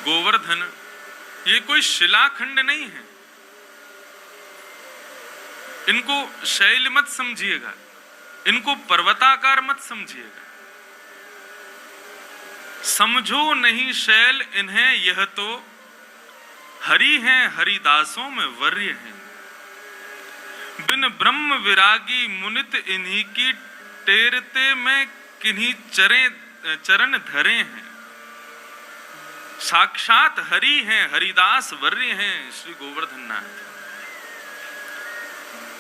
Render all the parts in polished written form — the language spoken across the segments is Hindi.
गोवर्धन ये कोई शिलाखंड नहीं है। इनको शैल मत समझिएगा, इनको पर्वताकार मत समझिएगा। समझो नहीं शैल इन्हें, यह तो हरि हैं, हरिदासों में वर्य हैं। बिन ब्रह्म विरागी मुनित इन्हीं की टेरते में किन्हीं चरण धरे हैं। साक्षात हरि हैं, हरिदास वर्य हैं श्री गोवर्धन नाथ।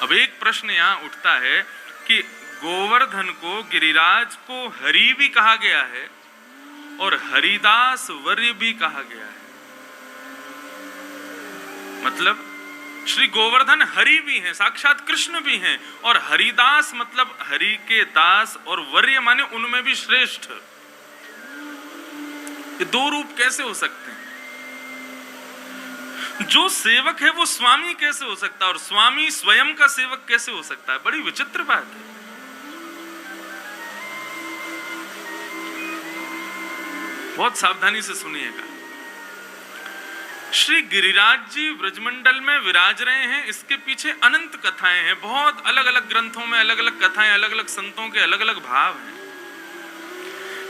अब एक प्रश्न यहां उठता है कि गोवर्धन को, गिरिराज को हरि भी कहा गया है और हरिदास वर्य भी कहा गया है। मतलब श्री गोवर्धन हरि भी हैं, साक्षात कृष्ण भी हैं, और हरिदास मतलब हरि के दास, और वर्य माने उनमें भी श्रेष्ठ। ये दो रूप कैसे हो सकते हैं? जो सेवक है वो स्वामी कैसे हो सकता है, और स्वामी स्वयं का सेवक कैसे हो सकता है? बड़ी विचित्र बात है। बहुत सावधानी से सुनिएगा। श्री गिरिराज जी ब्रजमंडल में विराज रहे हैं, इसके पीछे अनंत कथाएं हैं। बहुत अलग अलग ग्रंथों में अलग अलग कथाएं, अलग अलग संतों के अलग अलग भाव हैं।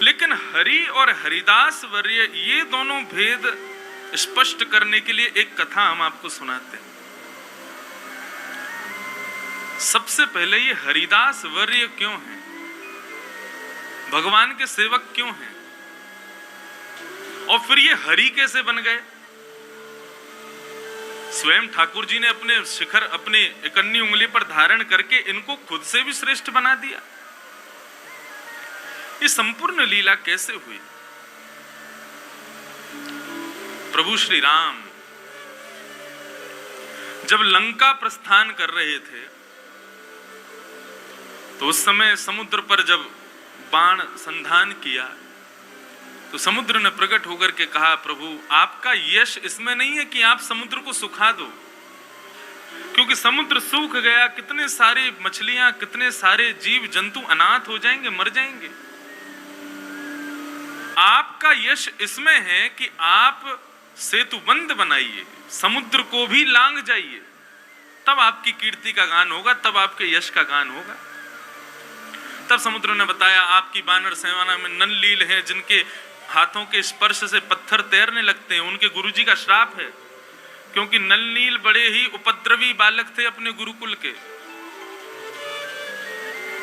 लेकिन हरि और हरिदास वर्य, ये दोनों भेद स्पष्ट करने के लिए एक कथा हम आपको सुनाते हैं। सबसे पहले ये हरिदास वर्य क्यों हैं, भगवान के सेवक क्यों हैं, और फिर ये हरि कैसे बन गए? स्वयं ठाकुर जी ने अपने शिखर, अपनी इकन्नी उंगली पर धारण करके इनको खुद से भी श्रेष्ठ बना दिया। ये संपूर्ण लीला कैसे हुई? प्रभु श्री राम जब लंका प्रस्थान कर रहे थे, तो उस समय समुद्र पर जब बाण संधान किया, तो समुद्र ने प्रकट होकर के कहा, प्रभु आपका यश इसमें नहीं है कि आप समुद्र को सुखा दो, क्योंकि समुद्र सूख गया, कितने सारे मछलियां, कितने सारे जीव जंतु अनाथ हो जाएंगे, मर जाएंगे। आपका यश इसमें है कि आप सेतुबंध बनाइए, समुद्र को भी लांग जाइए, तब आपकी कीर्ति का गान होगा, तब आपके यश का गान होगा। तब समुद्र ने बताया, आपकी बानर सेना में नलनील हैं, जिनके हाथों के स्पर्श से पत्थर तैरने लगते हैं, उनके गुरुजी का श्राप है, क्योंकि नलनील बड़े ही उपद्रवी बालक थे अपने गुरुकुल के।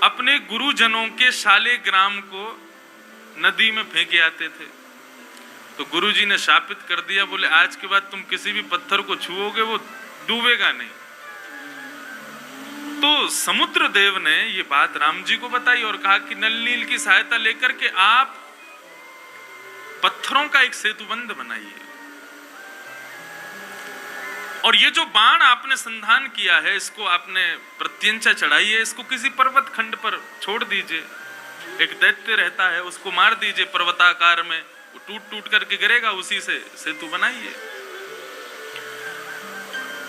अपने गुरुजनों के शालिग्राम को नदी में फेंके आते थे, तो गुरुजी ने शापित कर दिया, बोले आज के बाद तुम किसी भी पत्थर को छुओगे वो डूबेगा नहीं। तो समुद्र देव ने ये बात राम जी को बताई और कहा कि नलनील की सहायता लेकर के आप पत्थरों का एक सेतुबंध बनाइए, और ये जो बाण आपने संधान किया है, इसको आपने प्रत्यंचा चढ़ाई है, इसको किसी पर्वत खंड पर छोड़ दीजिए। एक दैत्य रहता है, उसको मार दीजिए पर्वताकार में, वो टूट टूट करके गिरेगा, उसी से सेतु बनाइए।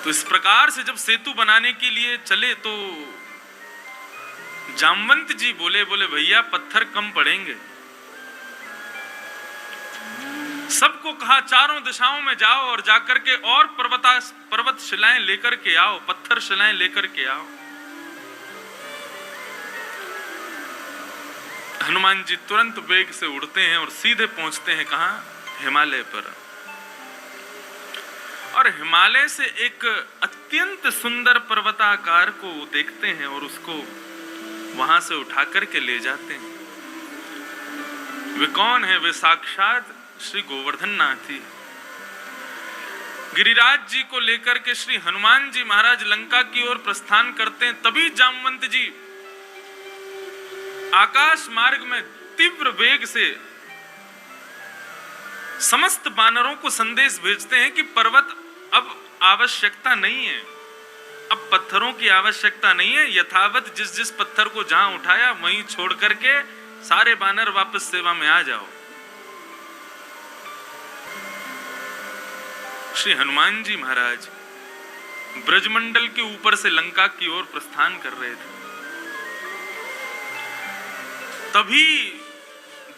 तो इस प्रकार से जब सेतु बनाने के लिए चले, तो जामवंत जी बोले भैया पत्थर कम पड़ेंगे। सबको कहा चारों दिशाओं में जाओ और जाकर के और पर्वत शिलाएं लेकर के आओ, पत्थर शिलाएं लेकर के आओ। हनुमान जी तुरंत वेग से उड़ते हैं और सीधे पहुंचते हैं कहां? हिमालय पर। और हिमालय से एक अत्यंत सुंदर पर्वताकार को देखते हैं और उसको वहां से उठा करके ले जाते हैं। वे कौन है? वे साक्षात श्री गोवर्धन नाथ ही। गिरिराज जी को लेकर के श्री हनुमान जी महाराज लंका की ओर प्रस्थान करते हैं, तभी जामवंत जी आकाश मार्ग में तीव्र वेग से समस्त वानरों को संदेश भेजते हैं कि पर्वत अब आवश्यकता नहीं है, अब पत्थरों की आवश्यकता नहीं है। यथावत जिस जिस पत्थर को जहां उठाया वहीं छोड़ करके सारे वानर वापस सेवा में आ जाओ। श्री हनुमान जी महाराज ब्रजमंडल के ऊपर से लंका की ओर प्रस्थान कर रहे थे, तभी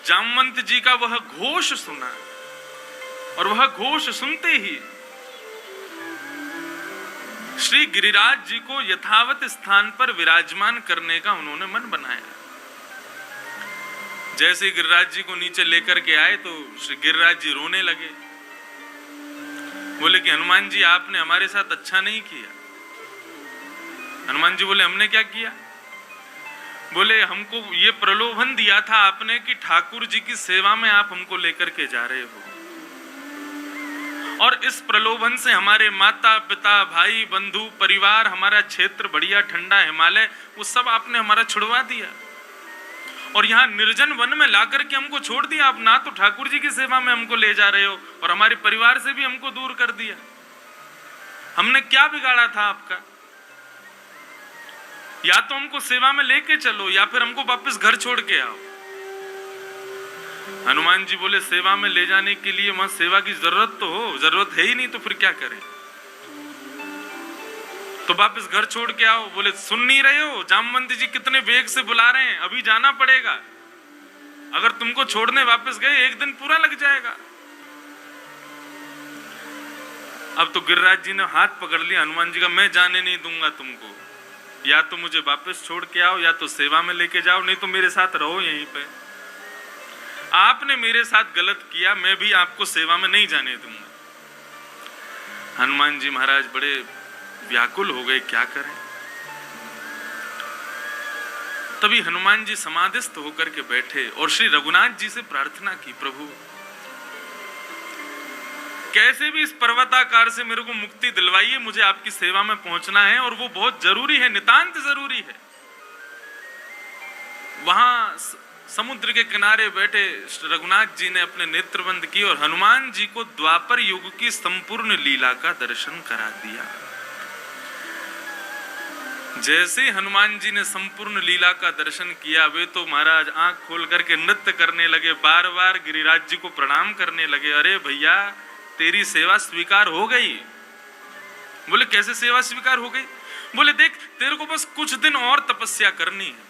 जामवंत जी का वह घोष सुना। और वह घोष सुनते ही श्री गिरिराज जी को यथावत स्थान पर विराजमान करने का उन्होंने मन बनाया। जैसे गिरिराज जी को नीचे लेकर के आए तो श्री गिरिराज जी रोने लगे। बोले कि हनुमान जी आपने हमारे साथ अच्छा नहीं किया। हनुमान जी बोले हमने क्या किया? बोले हमको ये प्रलोभन दिया था आपने कि ठाकुर जी की सेवा में आप हमको लेकर के जा रहे हो, और इस प्रलोभन से हमारे माता पिता भाई बंधु परिवार, हमारा क्षेत्र बढ़िया ठंडा हिमालय, वो सब आपने हमारा छुड़वा दिया और यहाँ निर्जन वन में लाकर के हमको छोड़ दिया। आप ना तो ठाकुर जी की सेवा में हमको ले जा रहे हो और हमारे परिवार से भी हमको दूर कर दिया। हमने क्या बिगाड़ा था आपका? या तो हमको सेवा में लेके चलो या फिर हमको वापस घर छोड़ के आओ। हनुमान जी बोले सेवा में ले जाने के लिए वहां सेवा की जरूरत तो हो, जरूरत है ही नहीं तो फिर क्या करें? तो वापस घर छोड़ के आओ। बोले सुन नहीं रहे हो? जामवंत जी कितने वेग से बुला रहे हैं, अभी जाना पड़ेगा। अगर तुमको छोड़ने वापस गए एक दिन पूरा लग जाएगा। अब तो गिरिराज जी ने हाथ पकड़ लिया हनुमान जी का, मैं जाने नहीं दूंगा तुमको, या तो मुझे वापस छोड़ के आओ या तो सेवा में लेके जाओ, नहीं तो मेरे साथ रहो यहीं पे। आपने मेरे साथ गलत किया, मैं भी आपको सेवा में नहीं जाने दूंगा। हनुमान जी महाराज बड़े व्याकुल हो गए, क्या करें। तभी हनुमान जी समाधिस्थ होकर के बैठे और श्री रघुनाथ जी से प्रार्थना की, प्रभु कैसे भी इस पर्वताकार से मेरे को मुक्ति दिलवाइए, मुझे आपकी सेवा में पहुंचना है और वो बहुत जरूरी है, नितांत जरूरी है। वहां समुद्र के किनारे बैठे रघुनाथ जी ने अपने नेत्र बंद किए और हनुमान जी को द्वापर युग की संपूर्ण लीला का दर्शन करा दिया। जैसे हनुमान जी ने संपूर्ण लीला का दर्शन किया, वे तो महाराज आंख खोल करके नृत्य करने लगे, बार बार गिरिराज जी को प्रणाम करने लगे। अरे भैया तेरी सेवा स्वीकार हो गई। बोले कैसे सेवा स्वीकार हो गई? बोले देख तेरे को बस कुछ दिन और तपस्या करनी है।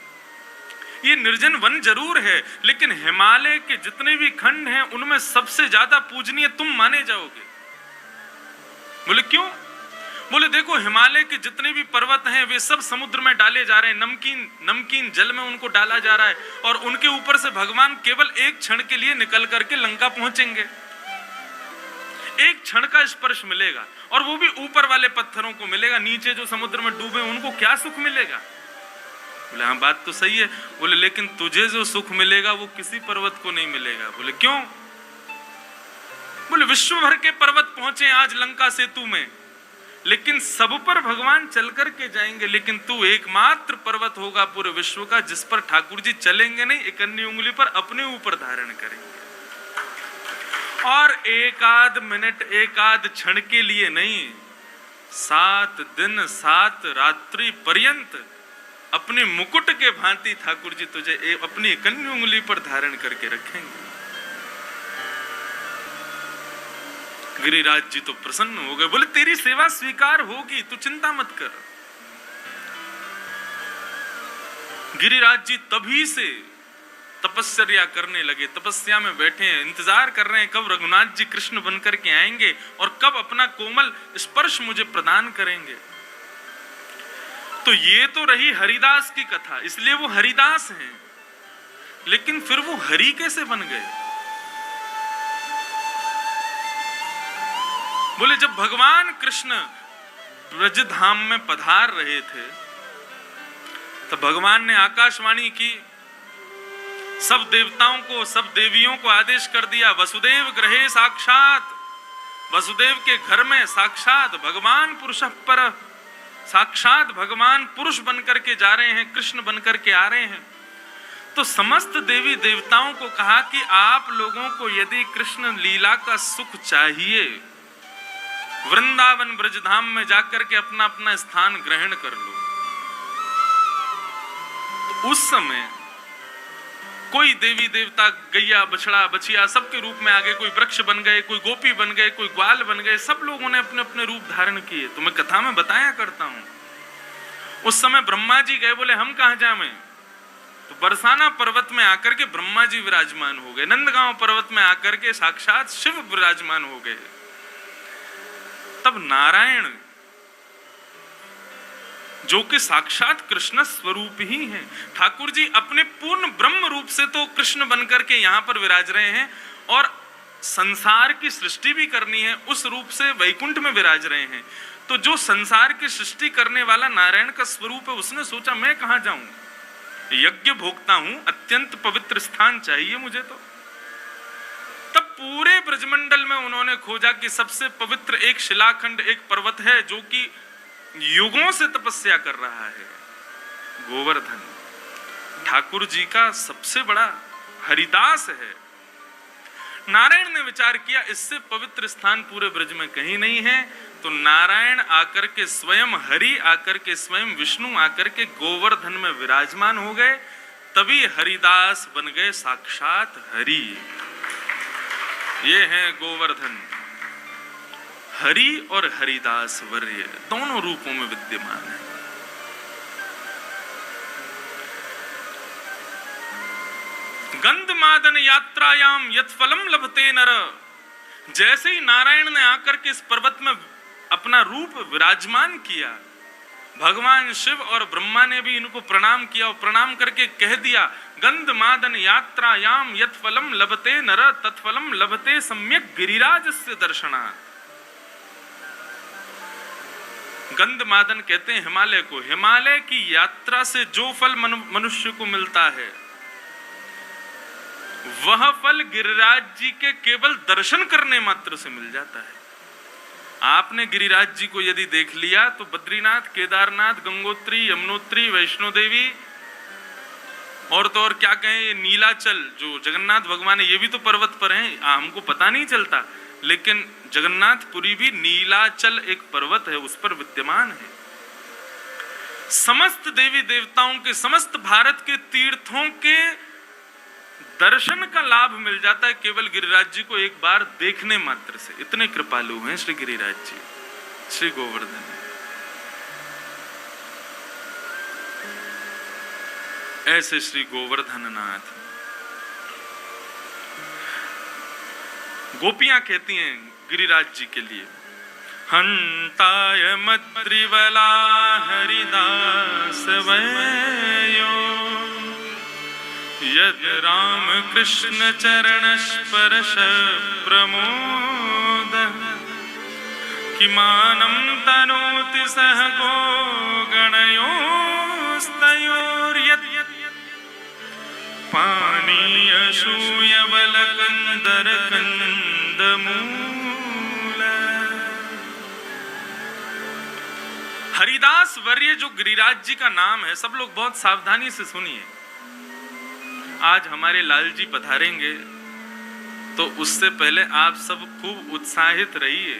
ये निर्जन वन जरूर है लेकिन हिमालय के जितने भी खंड हैं उनमें सबसे ज्यादा पूजनीय तुम माने जाओगे। बोले क्यों? बोले देखो हिमालय के जितने भी पर्वत हैं वे सब समुद्र में डाले जा रहे हैं, नमकीन जल में उनको डाला जा रहा है और उनके ऊपर से भगवान केवल एक क्षण के लिए निकल करके लंका पहुंचेंगे। एक क्षण का स्पर्श मिलेगा और वो भी ऊपर वाले पत्थरों को मिलेगा, नीचे जो समुद्र में डूबे उनको क्या सुख मिलेगा? बोले हाँ बात तो सही है। बोले लेकिन तुझे जो सुख मिलेगा वो किसी पर्वत को नहीं मिलेगा। बोले क्यों? बोले विश्व भर के पर्वत पहुंचे आज लंका सेतु में, लेकिन सब पर भगवान चल करके जाएंगे, लेकिन तू एकमात्र पर्वत होगा पूरे विश्व का जिस पर ठाकुर जी चलेंगे नहीं, एक अन्य उंगली पर अपने ऊपर धारण करेंगे। और एक आध मिनट एक आध क्षण के लिए नहीं, 7 दिन 7 रात्रि पर्यंत अपने मुकुट के भांति ठाकुर जी तुझे अपनी कन्या उंगली पर धारण करके रखेंगे। गिरिराज जी तो प्रसन्न हो गए, बोले तेरी सेवा स्वीकार होगी, तू चिंता मत कर। गिरिराज जी तभी से तपस्या करने लगे, तपस्या में बैठे हैं, इंतजार कर रहे हैं कब रघुनाथ जी कृष्ण बनकर के आएंगे और कब अपना कोमल स्पर्श मुझे प्रदान करेंगे। तो ये तो रही हरिदास की कथा, इसलिए वो हरिदास हैं, लेकिन फिर वो हरि कैसे बन गए? बोले जब भगवान कृष्ण ब्रजधाम में पधार रहे थे तो भगवान ने आकाशवाणी की, सब देवताओं को सब देवियों को आदेश कर दिया, वसुदेव गृहे साक्षात, वसुदेव के घर में साक्षात भगवान पुरुष पर, साक्षात भगवान पुरुष बनकर के जा रहे हैं, कृष्ण बनकर के आ रहे हैं। तो समस्त देवी देवताओं को कहा कि आप लोगों को यदि कृष्ण लीला का सुख चाहिए, वृंदावन ब्रजधाम में जाकर के अपना अपना स्थान ग्रहण कर लो। तो उस समय कोई देवी देवता गैया बछड़ा बछिया सबके रूप में आ गए, कोई वृक्ष बन गए, कोई गोपी बन गए, कोई ग्वाल बन गए, सब लोगों ने अपने अपने रूप धारण किए। तो मैं कथा में बताया करता हूं, उस समय ब्रह्मा जी गए, बोले हम कहां जाएं, तो बरसाना पर्वत में आकर के ब्रह्मा जी विराजमान हो गए, नंदगांव पर्वत में आकर के साक्षात शिव विराजमान हो गए। तब नारायण जो कि साक्षात कृष्ण स्वरूप ही हैं, ठाकुर जी अपने पूर्ण ब्रह्म रूप से तो कृष्ण बनकर के यहां पर विराज रहे हैं, और संसार की सृष्टि भी करनी है उस रूप से वैकुंठ में विराज रहे हैं। तो जो संसार की सृष्टि करने वाला नारायण का स्वरूप है, उसने सोचा मैं कहां जाऊं, यज्ञ भोगता हूं, अत्यंत पवित्र स्थान चाहिए मुझे। तो तब पूरे ब्रजमंडल में उन्होंने खोजा कि सबसे पवित्र एक शिलाखंड, एक पर्वत है जो कि युगों से तपस्या कर रहा है, गोवर्धन। ठाकुर जी का सबसे बड़ा हरिदास है। नारायण ने विचार किया इससे पवित्र स्थान पूरे ब्रज में कहीं नहीं है, तो नारायण आकर के स्वयं हरि आकर के स्वयं विष्णु आकर के गोवर्धन में विराजमान हो गए, तभी हरिदास बन गए साक्षात हरि। ये है गोवर्धन, हरि और हरिदास वर्य दोनों रूपों में विद्यमान है। गंधमादन यात्रायाम यत् फलम लभते नर, जैसे ही नारायण ने आकर के इस पर्वत में अपना रूप विराजमान किया, भगवान शिव और ब्रह्मा ने भी इनको प्रणाम किया और प्रणाम करके कह दिया, गंधमादन यात्रायाम यत् फलम लभते नर तत्फलम लभते सम्यक गिरिराजस्य दर्शनात्। गंधमादन कहते हैं हिमालय को, हिमालय की यात्रा से जो फल मनुष्य को मिलता है वह फल गिरिराज जी के केवल दर्शन करने मात्र से मिल जाता है। आपने गिरिराज जी को यदि देख लिया तो बद्रीनाथ, केदारनाथ, गंगोत्री, यमुनोत्री, वैष्णो देवी और तो और क्या कहें, नीलाचल जो जगन्नाथ भगवान है, ये भी तो पर्वत पर हैं, हमको पता नहीं चलता, लेकिन जगन्नाथपुरी भी नीलाचल एक पर्वत है, उस पर विद्यमान है। समस्त देवी देवताओं के, समस्त भारत के तीर्थों के दर्शन का लाभ मिल जाता है केवल गिरिराज जी को एक बार देखने मात्र से। इतने कृपालु हैं श्री गिरिराज जी, श्री गोवर्धन। ऐसे श्री गोवर्धन नाथ। गोपियां कहती हैं गिरिराज जी के लिए, हंताय मत्रिवला हरिदास वयो यद राम कृष्ण चरण स्पर्श प्रमोद किमानं तनोति सह गो गणयोस्तयोर्यत् पानीय शूयवल कंदर कंदमूल। हरिदास वर्य जो गिरिराज जी का नाम है, सब लोग बहुत सावधानी से सुनिए। आज हमारे लाल जी पधारेंगे तो उससे पहले आप सब खूब उत्साहित रहिए,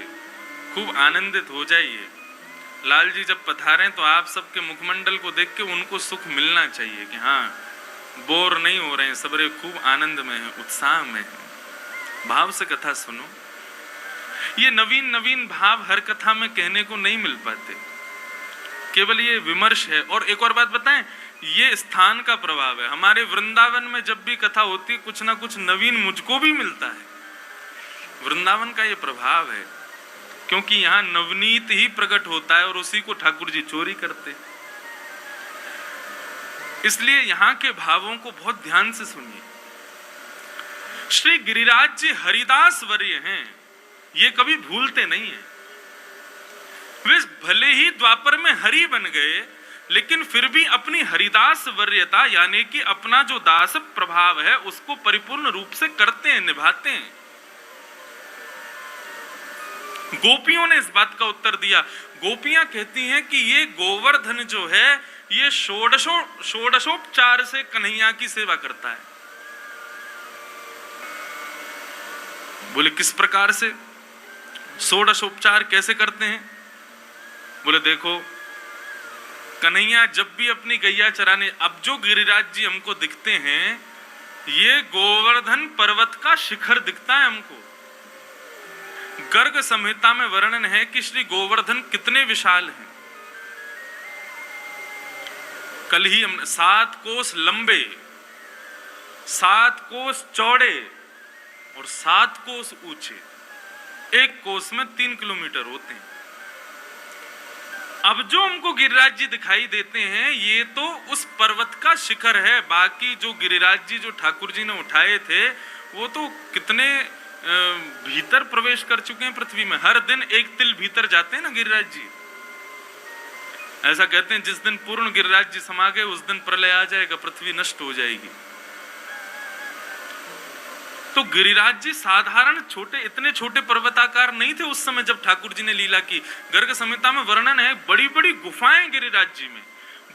खूब आनंदित हो जाइए। लाल जी जब पधारें तो आप सबके मुखमंडल को देख के उनको सुख मिलना चाहिए कि हाँ बोर नहीं हो रहे हैं, सबरे खूब आनंद में हैं, उत्साह में हैं। भाव से कथा सुनो। ये नवीन नवीन भाव हर कथा में कहने को नहीं मिल पाते, केवल ये विमर्श है। और एक और बात बताएं, ये स्थान का प्रभाव है। हमारे वृंदावन में जब भी कथा होती है कुछ ना कुछ नवीन मुझको भी मिलता है। वृंदावन का ये प्रभाव है, क्योंकि यहाँ नवनीत ही प्रकट होता है और उसी को ठाकुर जी चोरी करते। इसलिए यहाँ के भावों को बहुत ध्यान से सुनिए। श्री गिरिराज जी हरिदास वर्य हैं, ये कभी भूलते नहीं है। वे भले ही द्वापर में हरि बन गए, लेकिन फिर भी अपनी हरिदास वर्यता यानी कि अपना जो दास प्रभाव है उसको परिपूर्ण रूप से करते हैं, निभाते हैं। गोपियों ने इस बात का उत्तर दिया। गोपियां कहती हैं कि ये गोवर्धन जो है ये षोडशोपचार से कन्हैया की सेवा करता है। बोले किस प्रकार से? षोडशोपचार कैसे करते हैं? बोले देखो, कन्हैया जब भी अपनी गैया चराने, अब जो गिरिराज जी हमको दिखते हैं ये गोवर्धन पर्वत का शिखर दिखता है हमको। गर्ग संहिता में वर्णन है कि श्री गोवर्धन कितने विशाल हैं। कल ही हम 7 कोस लंबे, 7 कोस चौड़े और 7 कोस ऊंचे, एक कोस में 3 किलोमीटर होते हैं। अब जो हमको गिरिराज जी दिखाई देते हैं ये तो उस पर्वत का शिखर है। बाकी जो गिरिराज जी जो ठाकुर जी ने उठाए थे वो तो कितने भीतर प्रवेश कर चुके हैं पृथ्वी में। हर दिन एक तिल भीतर जाते हैं ना गिरिराज जी। ऐसा कहते हैं जिस दिन पूर्ण गिरिराज जी समा गए उस दिन प्रलय आ जाएगा, पृथ्वी नष्ट हो जाएगी। तो गिरिराज जी साधारण छोटे, इतने छोटे पर्वताकार नहीं थे उस समय जब ठाकुर जी ने लीला की। गर्ग संहिता में वर्णन है बड़ी बड़ी गुफाएं गिरिराज जी में,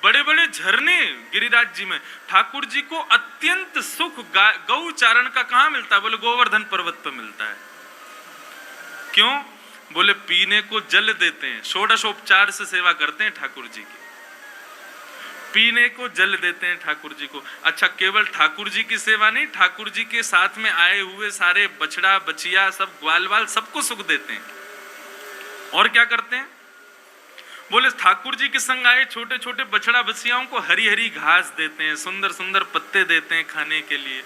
बड़े बड़े झरने गिरिराज जी में। ठाकुर जी को अत्यंत सुख गौ चारण का कहां मिलता है? बोले गोवर्धन पर्वत पर मिलता है। क्यों? बोले पीने को जल देते हैं, षोडशोपचार से सेवा करते हैं ठाकुर जी की, पीने को जल देते हैं ठाकुर जी को। अच्छा, केवल ठाकुर जी की सेवा नहीं, ठाकुर जी के साथ में आए हुए सारे बछड़ा बछिया सब ग्वाल वाल सबको सुख देते हैं। और क्या करते हैं? बोले ठाकुर जी के संग आए छोटे छोटे बछड़ा बछियाओं को हरी हरी घास देते हैं, सुंदर सुंदर पत्ते देते हैं खाने के लिए।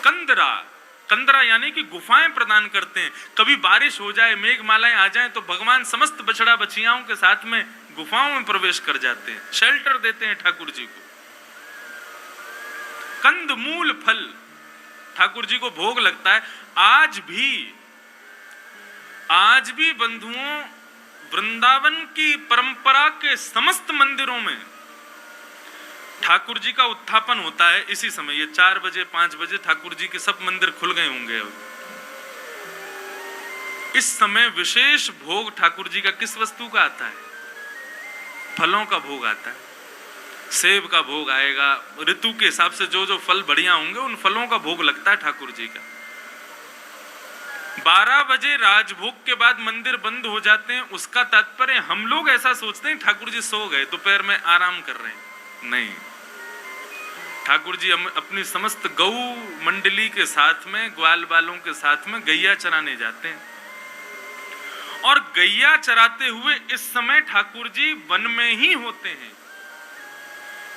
कंदरा, कंदरा यानी कि गुफाएं प्रदान करते हैं। कभी बारिश हो जाए, मेघमालाएं आ जाएं तो भगवान समस्त बछड़ा बछियाओं के साथ में गुफाओं में प्रवेश कर जाते हैं, शेल्टर देते हैं ठाकुर जी को। कंद मूल फल ठाकुर जी को भोग लगता है। आज भी बंधुओं वृंदावन की परंपरा के समस्त मंदिरों में ठाकुर जी का उत्थापन होता है इसी समय। ये 4 बजे 5 बजे ठाकुर जी के सब मंदिर खुल गए होंगे। इस समय विशेष भोग ठाकुर जी का किस वस्तु का आता है? फलों का भोग आता है। सेब का भोग आएगा, ऋतु के हिसाब से जो जो फल बढ़िया होंगे उन फलों का भोग लगता है ठाकुर जी का। 12 बजे राजभोग के बाद मंदिर बंद हो जाते हैं। उसका तात्पर्य हम लोग ऐसा सोचते हैं ठाकुर जी सो गए, दोपहर में आराम कर रहे हैं। नहीं, ठाकुर जी अपनी समस्त गौ मंडली के साथ में, ग्वाल बालों के साथ में गैया चराने जाते हैं। और गैया चराते हुए इस समय ठाकुर जी वन में ही होते हैं,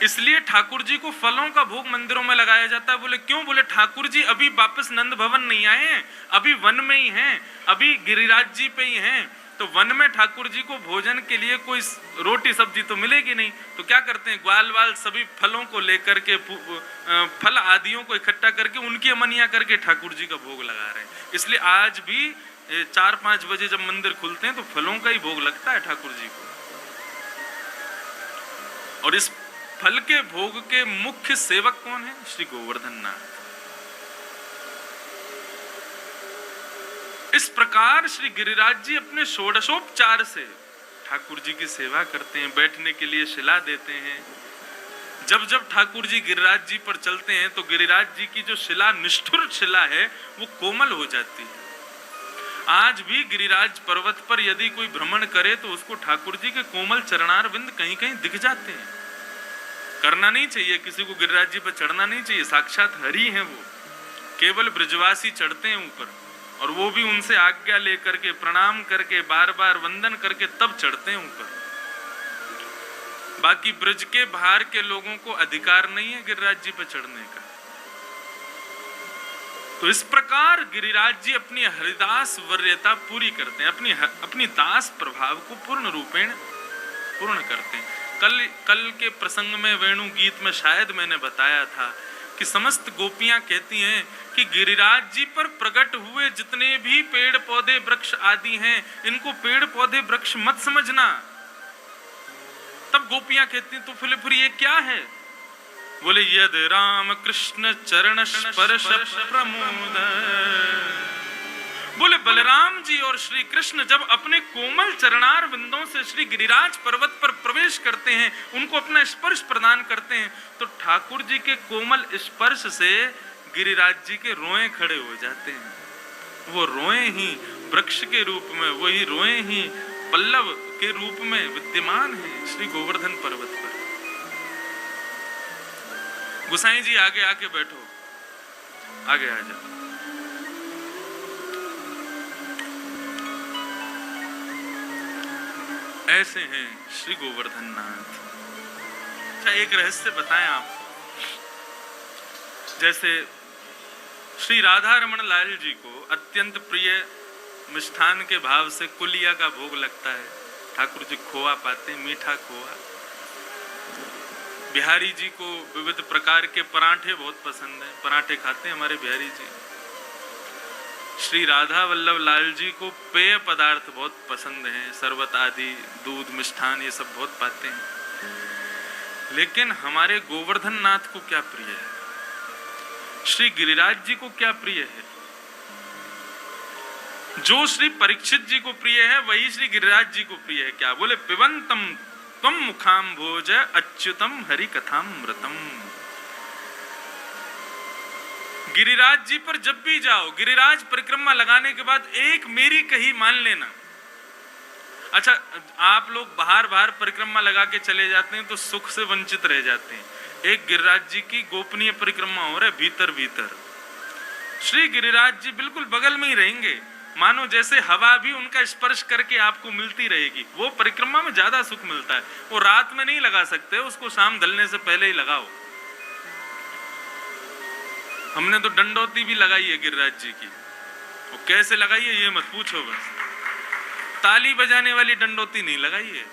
इसलिए ठाकुर जी को फलों का भोग मंदिरों में लगाया जाता है। बोले क्यों? बोले ठाकुर जी अभी वापस नंद भवन नहीं आए हैं, अभी वन में ही हैं, अभी गिरिराज जी पे ही हैं। तो वन में ठाकुर जी को भोजन के लिए कोई रोटी सब्जी तो मिलेगी नहीं, तो क्या करते हैं? ग्वाल वाल सभी फलों को लेकर के, फल आदियों को इकट्ठा करके उनकी अमनिया करके ठाकुर जी का भोग लगा रहे हैं। इसलिए आज भी 4-5 बजे जब मंदिर खुलते हैं तो फलों का ही भोग लगता है ठाकुर जी को। और इस फल के भोग के मुख्य सेवक कौन है? श्री गोवर्धन नाथ। इस प्रकार श्री गिरिराज जी अपने षोडशोपचार से ठाकुर जी की सेवा करते हैं, बैठने के लिए शिला देते हैं। जब जब ठाकुर जी गिरिराज जी पर चलते हैं तो गिरिराज जी की जो शिला, निष्ठुर शिला है, वो कोमल हो जाती है। आज भी गिरिराज पर्वत पर यदि कोई भ्रमण करे तो उसको ठाकुर जी के कोमल चरणार बिंद कहीं कहीं दिख जाते हैं। करना नहीं चाहिए, किसी को गिरिराज जी पर चढ़ना नहीं चाहिए, साक्षात हरि हैं वो। केवल ब्रजवासी चढ़ते हैं ऊपर, और वो भी उनसे आज्ञा लेकर के, प्रणाम करके, बार बार वंदन करके तब चढ़ते हैं ऊपर। बाकी ब्रज के बाहर के लोगों को अधिकार नहीं है गिरिराज जी पर चढ़ने का। तो इस प्रकार गिरिराज जी अपनी हरिदास वरीयता पूरी करते हैं, अपनी दास प्रभाव को पूर्ण रूपेण पूर्ण करते हैं। कल के प्रसंग में, वेणु गीत में शायद मैंने बताया था कि समस्त गोपियां कहती हैं कि गिरिराज जी पर प्रकट हुए जितने भी पेड़ पौधे वृक्ष आदि हैं, इनको पेड़ पौधे वृक्ष मत समझना। तब गोपियां कहती हैं तो फिर ये क्या है? बोले यद राम कृष्ण चरण स्पर्श प्रमोद। बोले बलराम जी और श्री कृष्ण जब अपने कोमल चरणार बिंदों से श्री गिरिराज पर्वत पर प्रवेश करते हैं, उनको अपना स्पर्श प्रदान करते हैं, तो ठाकुर जी के कोमल स्पर्श से गिरिराज जी के रोए खड़े हो जाते हैं। वो रोए ही वृक्ष के रूप में, वही रोए ही पल्लव के रूप में विद्यमान है श्री गोवर्धन पर्वत पर। गुसाई जी आगे आके बैठो, आगे आ जाओ। ऐसे हैं श्री गोवर्धन नाथ। अच्छा, एक रहस्य बताएं आपको। जैसे श्री राधा रमण लाल जी को अत्यंत प्रिय मिष्ठान के भाव से कुलिया का भोग लगता है। ठाकुर जी खोआ पाते, मीठा खोआ। बिहारी जी को विविध प्रकार के पराठे बहुत पसंद है, पराठे खाते हैं हमारे बिहारी जी। श्री राधा वल्लभ लाल जी को पेय पदार्थ बहुत पसंद हैं, शरबत आदि, दूध, मिष्ठान, ये सब बहुत पाते हैं। लेकिन हमारे गोवर्धन नाथ को क्या प्रिय है, श्री गिरिराज जी को क्या प्रिय है? जो श्री परीक्षित जी को प्रिय है वही श्री गिरिराज जी को प्रिय है। क्या बोले? पिबंतम त्वम मुखाम भोज अच्युतम हरि कथामृतम। गिरिराज जी पर जब भी जाओ, गिरिराज परिक्रमा लगाने के बाद एक मेरी कही मान लेना। अच्छा, आप लोग बाहर बाहर परिक्रमा लगा के चले जाते हैं तो सुख से वंचित रह जाते हैं। एक गिरिराज जी की गोपनीय परिक्रमा हो रहा है भीतर भीतर, श्री गिरिराज जी बिल्कुल बगल में ही रहेंगे, मानो जैसे हवा भी उनका स्पर्श करके आपको मिलती रहेगी। वो परिक्रमा में ज्यादा सुख मिलता है। वो रात में नहीं लगा सकते, उसको शाम ढलने से पहले ही लगाओ। हमने तो डंडोती भी लगाई है गिरिराज जी की। वो कैसे लगाई है ये मत पूछो, बस ताली बजाने वाली डंडोती नहीं लगाई है।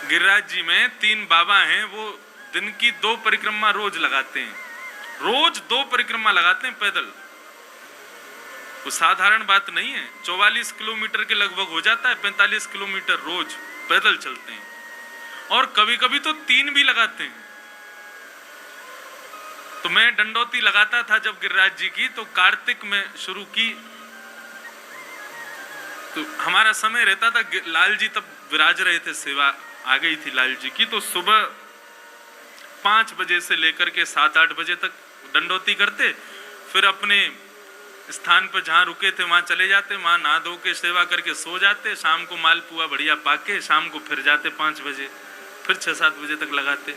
गिरिराज जी में 3 बाबा हैं, वो दिन की 2 परिक्रमा रोज लगाते हैं, रोज 2 परिक्रमा लगाते हैं पैदल। वो साधारण बात नहीं है। 44 किलोमीटर के लगभग हो जाता है, 45 किलोमीटर रोज पैदल चलते हैं, और कभी कभी तो 3 भी लगाते हैं। तो मैं डंडोती लगाता था जब गिरिराज जी की, तो कार्तिक में शुरू की, तो हमारा समय रहता था, लाल जी तब विराज रहे थे, सेवा आ गई थी लाल जी की, तो सुबह 5 बजे से लेकर के 7-8 बजे तक डंडोती करते, फिर अपने स्थान पर जहाँ रुके थे वहां चले जाते, वहां नहा धो के सेवा करके सो जाते, शाम को मालपुआ बढ़िया पाके शाम को फिर जाते 5 बजे, फिर 6-7 बजे तक लगाते।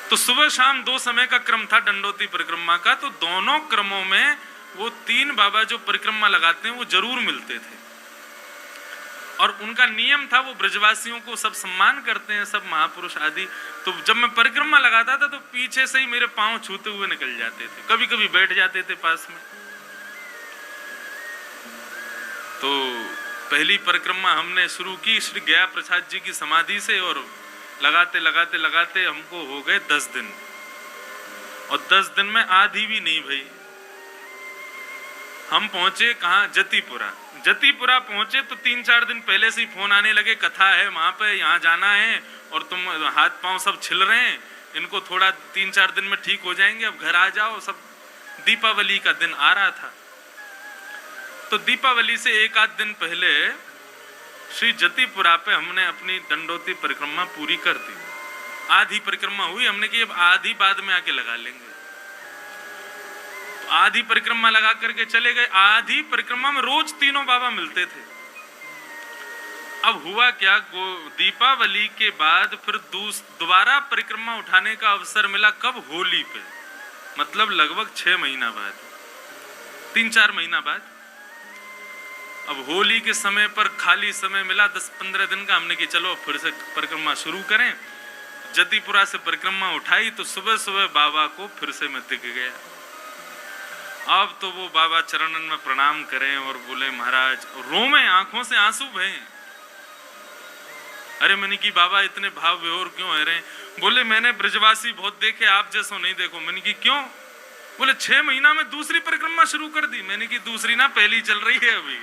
तो सुबह शाम 2 समय का क्रम था डंडोती परिक्रमा का। तो दोनों क्रमों में वो 3 बाबा जो परिक्रमा लगाते हैं वो जरूर मिलते थे, और उनका नियम था, वो ब्रजवासियों को सब सम्मान करते हैं, सब महापुरुष आदि। तो जब मैं परिक्रमा लगाता था तो पीछे से ही मेरे पांव छूते हुए निकल जाते थे, कभी कभी बैठ जाते थे पास में। तो पहली परिक्रमा हमने शुरू की श्री गया प्रसाद जी की समाधि से, और लगाते लगाते लगाते हमको हो गए 10 दिन, और 10 दिन में आधी भी नहीं भई। हम पहुंचे कहाँ? जतीपुरा। जतीपुरा पहुंचे तो 3-4 दिन पहले से ही फोन आने लगे, कथा है वहां पे, यहाँ जाना है, और तुम हाथ पांव सब छिल रहे हैं, इनको थोड़ा 3-4 दिन में ठीक हो जाएंगे, अब घर आ जाओ। सब दीपावली का दिन आ रहा था, तो दीपावली से 1-8 दिन पहले श्री जतीपुरा पे हमने अपनी डंडोती परिक्रमा पूरी कर दी। आधी परिक्रमा हुई, हमने कि अब आधी बाद में आके लगा लेंगे। आधी परिक्रमा लगा करके चले गए। आधी परिक्रमा में रोज 3 बाबा मिलते थे। अब हुआ क्या, दीपावली के बाद फिर दोबारा परिक्रमा उठाने का अवसर मिला। कब? होली पे, मतलब लगभग 6 महीना बाद, 3-4 महीना बाद। अब होली के समय पर खाली समय मिला 10-15 दिन का, हमने कि चलो फिर से परिक्रमा शुरू करें। जतीपुरा से परिक्रमा उठाई तो सुबह सुबह बाबा को फिर से मैं दिख गया। अब तो वो बाबा चरणन में प्रणाम करें और बोले महाराज, रोमे आंखों से आंसू बहे। अरे मैंने कि बाबा इतने भाव विभोर क्यों है रहे? बोले मैंने ब्रजवासी बहुत देखे, आप जैसो नहीं देखो। मैंने कि क्यों? बोले 6 महीना में दूसरी परिक्रमा शुरू कर दी। मैंने कि दूसरी ना, पहली चल रही है अभी।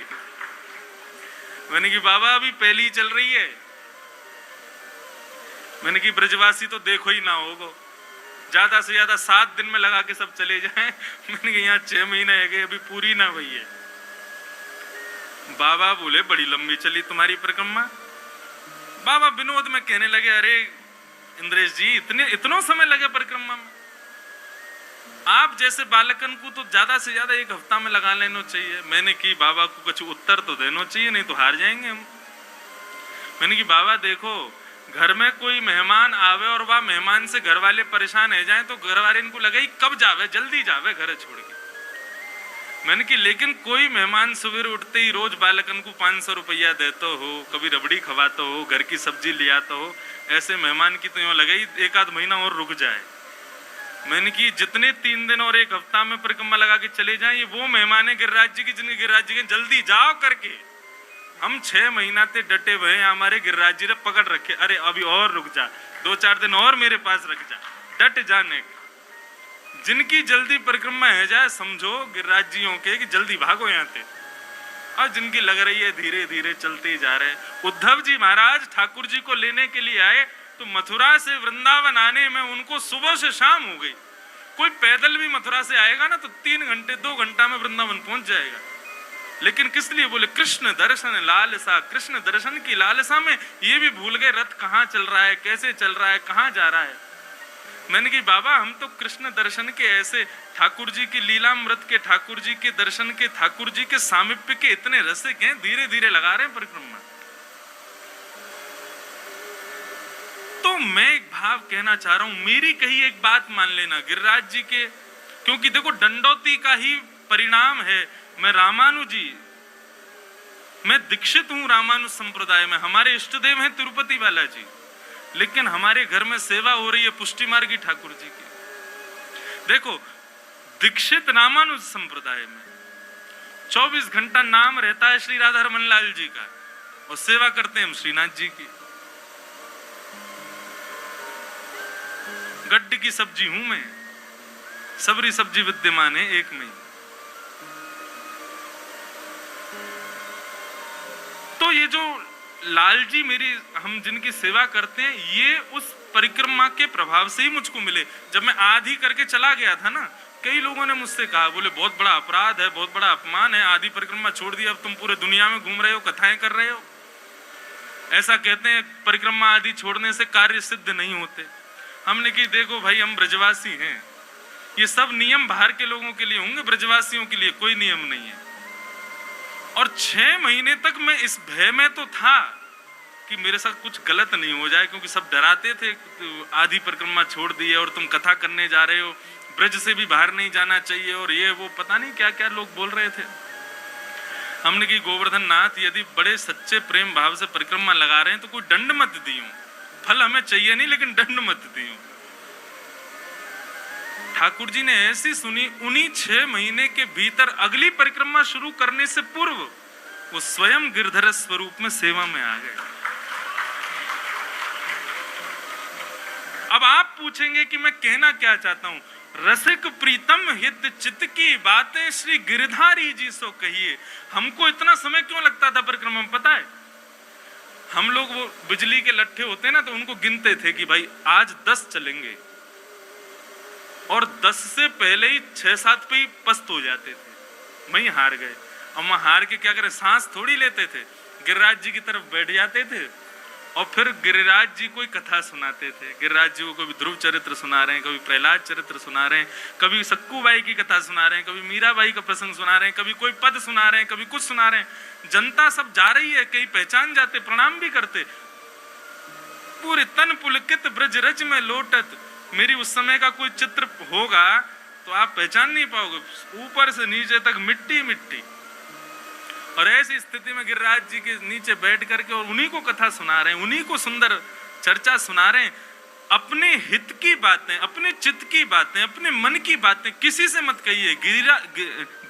मैंने कि बाबा अभी पहली चल रही है। मैंने कि ब्रजवासी तो देखो ही ना होगो, ज्यादा से ज्यादा 7 दिन में लगा के सब चले जाएं। मैंने कहा यहाँ 6 महीने है गए, अभी पूरी ना हुई है। बाबा बोले बड़ी लंबी चली तुम्हारी परिक्रमा। बाबा विनोद में कहने लगे, अरे इंद्रेश जी, इतनो समय लगे परिक्रमा में? आप जैसे बालकन को तो ज्यादा से ज्यादा 1 हफ्ता में लगा लेना चाहिए। मैंने कि बाबा को कुछ उत्तर तो देना चाहिए, नहीं तो हार जाएंगे हम। मैंने कि बाबा देखो, घर में कोई मेहमान आवे और वह मेहमान से घर वाले परेशान हो जाएं तो घर वाले इनको लगे कब जावे, जल्दी जावे घर छोड़ के। मैंने कि लेकिन कोई मेहमान सवेरे उठते ही रोज बालकन को 500 रुपया देते हो, कभी रबड़ी खवाते हो, घर की सब्जी ले आता हो, ऐसे मेहमान की तो यूं लगे ही एक आध महीना और रुक जाए। मैंने कि जितने 3 दिन और 1 हफ्ता में परिक्रमा लगा के चले जाएं, ये वो मेहमान है गिरिराज जी की, जिन्हें गिरिराज जी के जल्दी जाओ करके। हम 6 महीना ते डटे हुए हैं, हमारे गिरिराज जी ने पकड़ रखे, अरे अभी और रुक जा, 2-4 दिन और मेरे पास रख जा, डट जाने का। जिनकी जल्दी परिक्रमा है जाए, समझो गिरिराज जियों के कि जल्दी भागो यहाँ से, और जिनकी लग रही है धीरे धीरे चलते जा रहे। उद्धव जी महाराज ठाकुर जी को लेने के लिए आए तो मथुरा से वृंदावन आने में उनको सुबह से शाम हो गई। कोई पैदल भी मथुरा से आएगा ना तो 3 घंटे 2 घंटा में वृंदावन पहुंच जाएगा। लेकिन किस लिए? बोले कृष्ण दर्शन लालसा। कृष्ण दर्शन की लालसा में ये भी भूल गए रथ कहाँ चल रहा है, कैसे चल रहा है, कहाँ जा रहा है। मैंने कही बाबा हम तो कृष्ण दर्शन के ऐसे ठाकुर जी की लीलामृत के, ठाकुर जी के दर्शन के, ठाकुर जी के सामिप्य के इतने रसिक हैं, धीरे धीरे लगा रहे हैं परिक्रमा। तो मैं एक भाव कहना चाह रहा हूं, मेरी कही एक बात मान लेना गिरिराज जी के, क्योंकि देखो दंडौती का ही परिणाम है। मैं रामानुजी, मैं दीक्षित हूं रामानुज संप्रदाय में, हमारे इष्ट देव हैं तिरुपति बालाजी, लेकिन हमारे घर में सेवा हो रही है पुष्टि मार्गी ठाकुर जी की। देखो दीक्षित रामानुज संप्रदाय में 24 घंटा नाम रहता है श्री राधा रमन लाल जी का, और सेवा करते हैं हम श्रीनाथ जी की। गड्ढ की सब्जी हूं मैं, सबरी सब्जी विद्यमान है एक में। तो ये जो लाल जी मेरी, हम जिनकी सेवा करते हैं, ये उस परिक्रमा के प्रभाव से ही मुझको मिले। जब मैं आधी करके चला गया था ना, कई लोगों ने मुझसे कहा, बोले बहुत बड़ा अपराध है, बहुत बड़ा अपमान है, आधी परिक्रमा छोड़ दी, अब तुम पूरे दुनिया में घूम रहे हो, कथाएं कर रहे हो। ऐसा कहते हैं परिक्रमा आदि छोड़ने से कार्य सिद्ध नहीं होते। हमने कि देखो भाई हम ब्रजवासी हैं, ये सब नियम बाहर के लोगों के लिए होंगे, ब्रजवासियों के लिए कोई नियम नहीं है। और 6 महीने तक मैं इस भय में तो था कि मेरे साथ कुछ गलत नहीं हो जाए, क्योंकि सब डराते थे आधी परिक्रमा छोड़ दी है और तुम कथा करने जा रहे हो, ब्रज से भी बाहर नहीं जाना चाहिए, और ये वो पता नहीं क्या क्या लोग बोल रहे थे। हमने कि गोवर्धन नाथ यदि बड़े सच्चे प्रेम भाव से परिक्रमा लगा रहे हैं तो कोई दंड मत दियो, फल हमें चाहिए नहीं लेकिन दंड मत दियो। ठाकुर जी ने ऐसी सुनी, उन्हीं 6 महीने के भीतर अगली परिक्रमा शुरू करने से पूर्व वो स्वयं गिरधर स्वरूप में सेवा में आ गए। अब आप पूछेंगे कि मैं कहना क्या चाहता हूं। रसिक प्रीतम हित चित्त की बातें श्री गिरधारी जी सो कहिए। हमको इतना समय क्यों लगता था परिक्रमा में पता है? हम लोग वो बिजली के लट्ठे होते ना, तो उनको गिनते थे कि भाई आज 10 चलेंगे, और 10 से पहले ही 6-7 पे ही पस्त हो जाते थे, वहीं हार गए। अब वहां हार के क्या करें, सांस थोड़ी लेते थे, गिरिराज जी की तरफ बैठ जाते थे और फिर गिरिराज जी कोई कथा सुनाते थे। गिरिराज जी को कभी ध्रुव चरित्र सुना रहे हैं, कभी प्रहलाद चरित्र सुना रहे हैं, कभी सक्कूबाई की कथा सुना रहे हैं, कभी मीराबाई का प्रसंग सुना रहे हैं, कभी कोई पद सुना रहे हैं, कभी कुछ सुना रहे हैं। जनता सब जा रही है, कई पहचान जाते, प्रणाम भी करते। पूरे तन पुलकित ब्रज रज में लोटत, मेरी उस समय का कोई चित्र होगा तो आप पहचान नहीं पाओगे, ऊपर से नीचे तक मिट्टी मिट्टी। और ऐसी स्थिति में गिरिराज जी के नीचे बैठ करके और उन्हीं को कथा सुना रहे हैं, उन्हीं को सुंदर चर्चा सुना रहे हैं। अपने हित की बातें, अपने चित्त की बातें, अपने मन की बातें किसी से मत कहिए,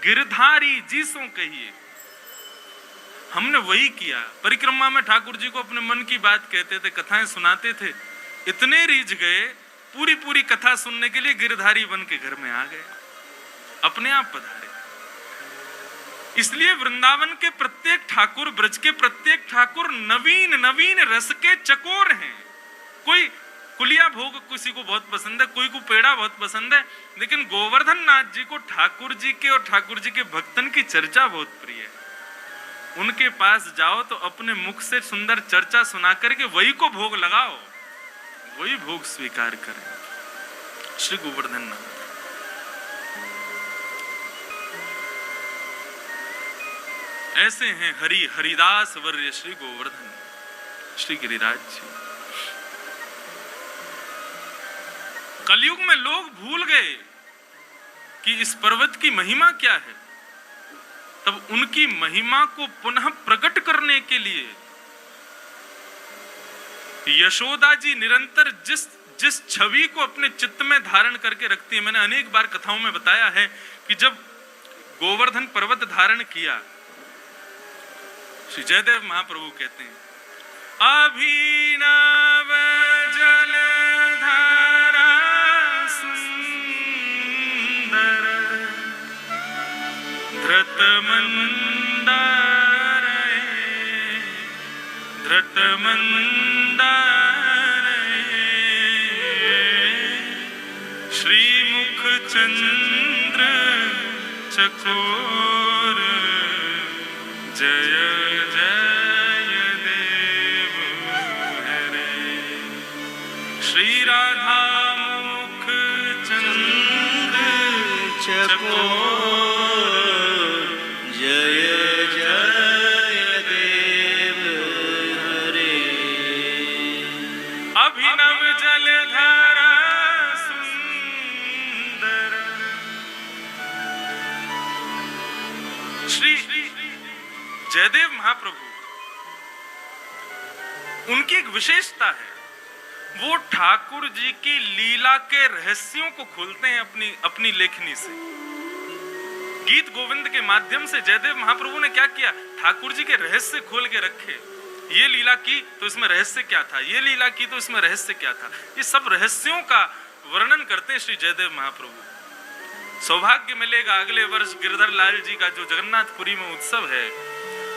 गिरधारी जी सो कहिए। हमने वही किया। परिक्रमा में ठाकुर जी को अपने मन की बात कहते थे, कथाएं सुनाते थे। इतने रीझ गए, पूरी पूरी कथा सुनने के लिए गिरधारी बन के घर में आ गए, अपने आप पधारे। इसलिए वृंदावन के प्रत्येक ठाकुर, ब्रज के प्रत्येक ठाकुर नवीन नवीन रस के चकोर हैं। कोई कुलिया भोग किसी को बहुत पसंद है, कोई को पेड़ा बहुत पसंद है, लेकिन गोवर्धन नाथ जी को ठाकुर जी के और ठाकुर जी के भक्तन की चर्चा बहुत प्रिय है। उनके पास जाओ तो अपने मुख से सुंदर चर्चा सुना करके वही को भोग लगाओ, वही भोग स्वीकार करें। श्री गोवर्धन नाथ ऐसे हैं हरि हरिदास वर्य श्री गोवर्धन, श्री गिरिराज जी। कलयुग में लोग भूल गए कि इस पर्वत की महिमा क्या है। तब उनकी महिमा को पुनः प्रकट करने के लिए यशोदा जी निरंतर जिस छवि को अपने चित्त में धारण करके रखती है। मैंने अनेक बार कथाओं में बताया है कि जब गोवर्धन पर्वत धारण किया, श्री जयदेव महाप्रभु कहते हैं, अभिनव जलधारा सुंदर धृत मंदार श्रीमुख चंद्र चकोर जय जय देव हरे। श्री राधा मुख चंद्र चकोर जय जय देव हरे। अभिनव जलधारा सुंदर। श्री जयदेव महाप्रभु, उनकी एक विशेषता है, वो ठाकुर जी की लीला के रहस्यों को खोलते हैं अपनी लेखनी से। गीत गोविंद के माध्यम से जयदेव महाप्रभु ने क्या किया, ठाकुर जी के रहस्य खोल के रखे। ये लीला की तो इसमें रहस्य क्या था, ये लीला की तो इसमें रहस्य क्या था, ये सब रहस्यों का वर्णन करते हैं श्री जयदेव महाप्रभु। सौभाग्य मिलेगा अगले वर्ष गिरधर लाल जी का जो जगन्नाथपुरी में उत्सव है,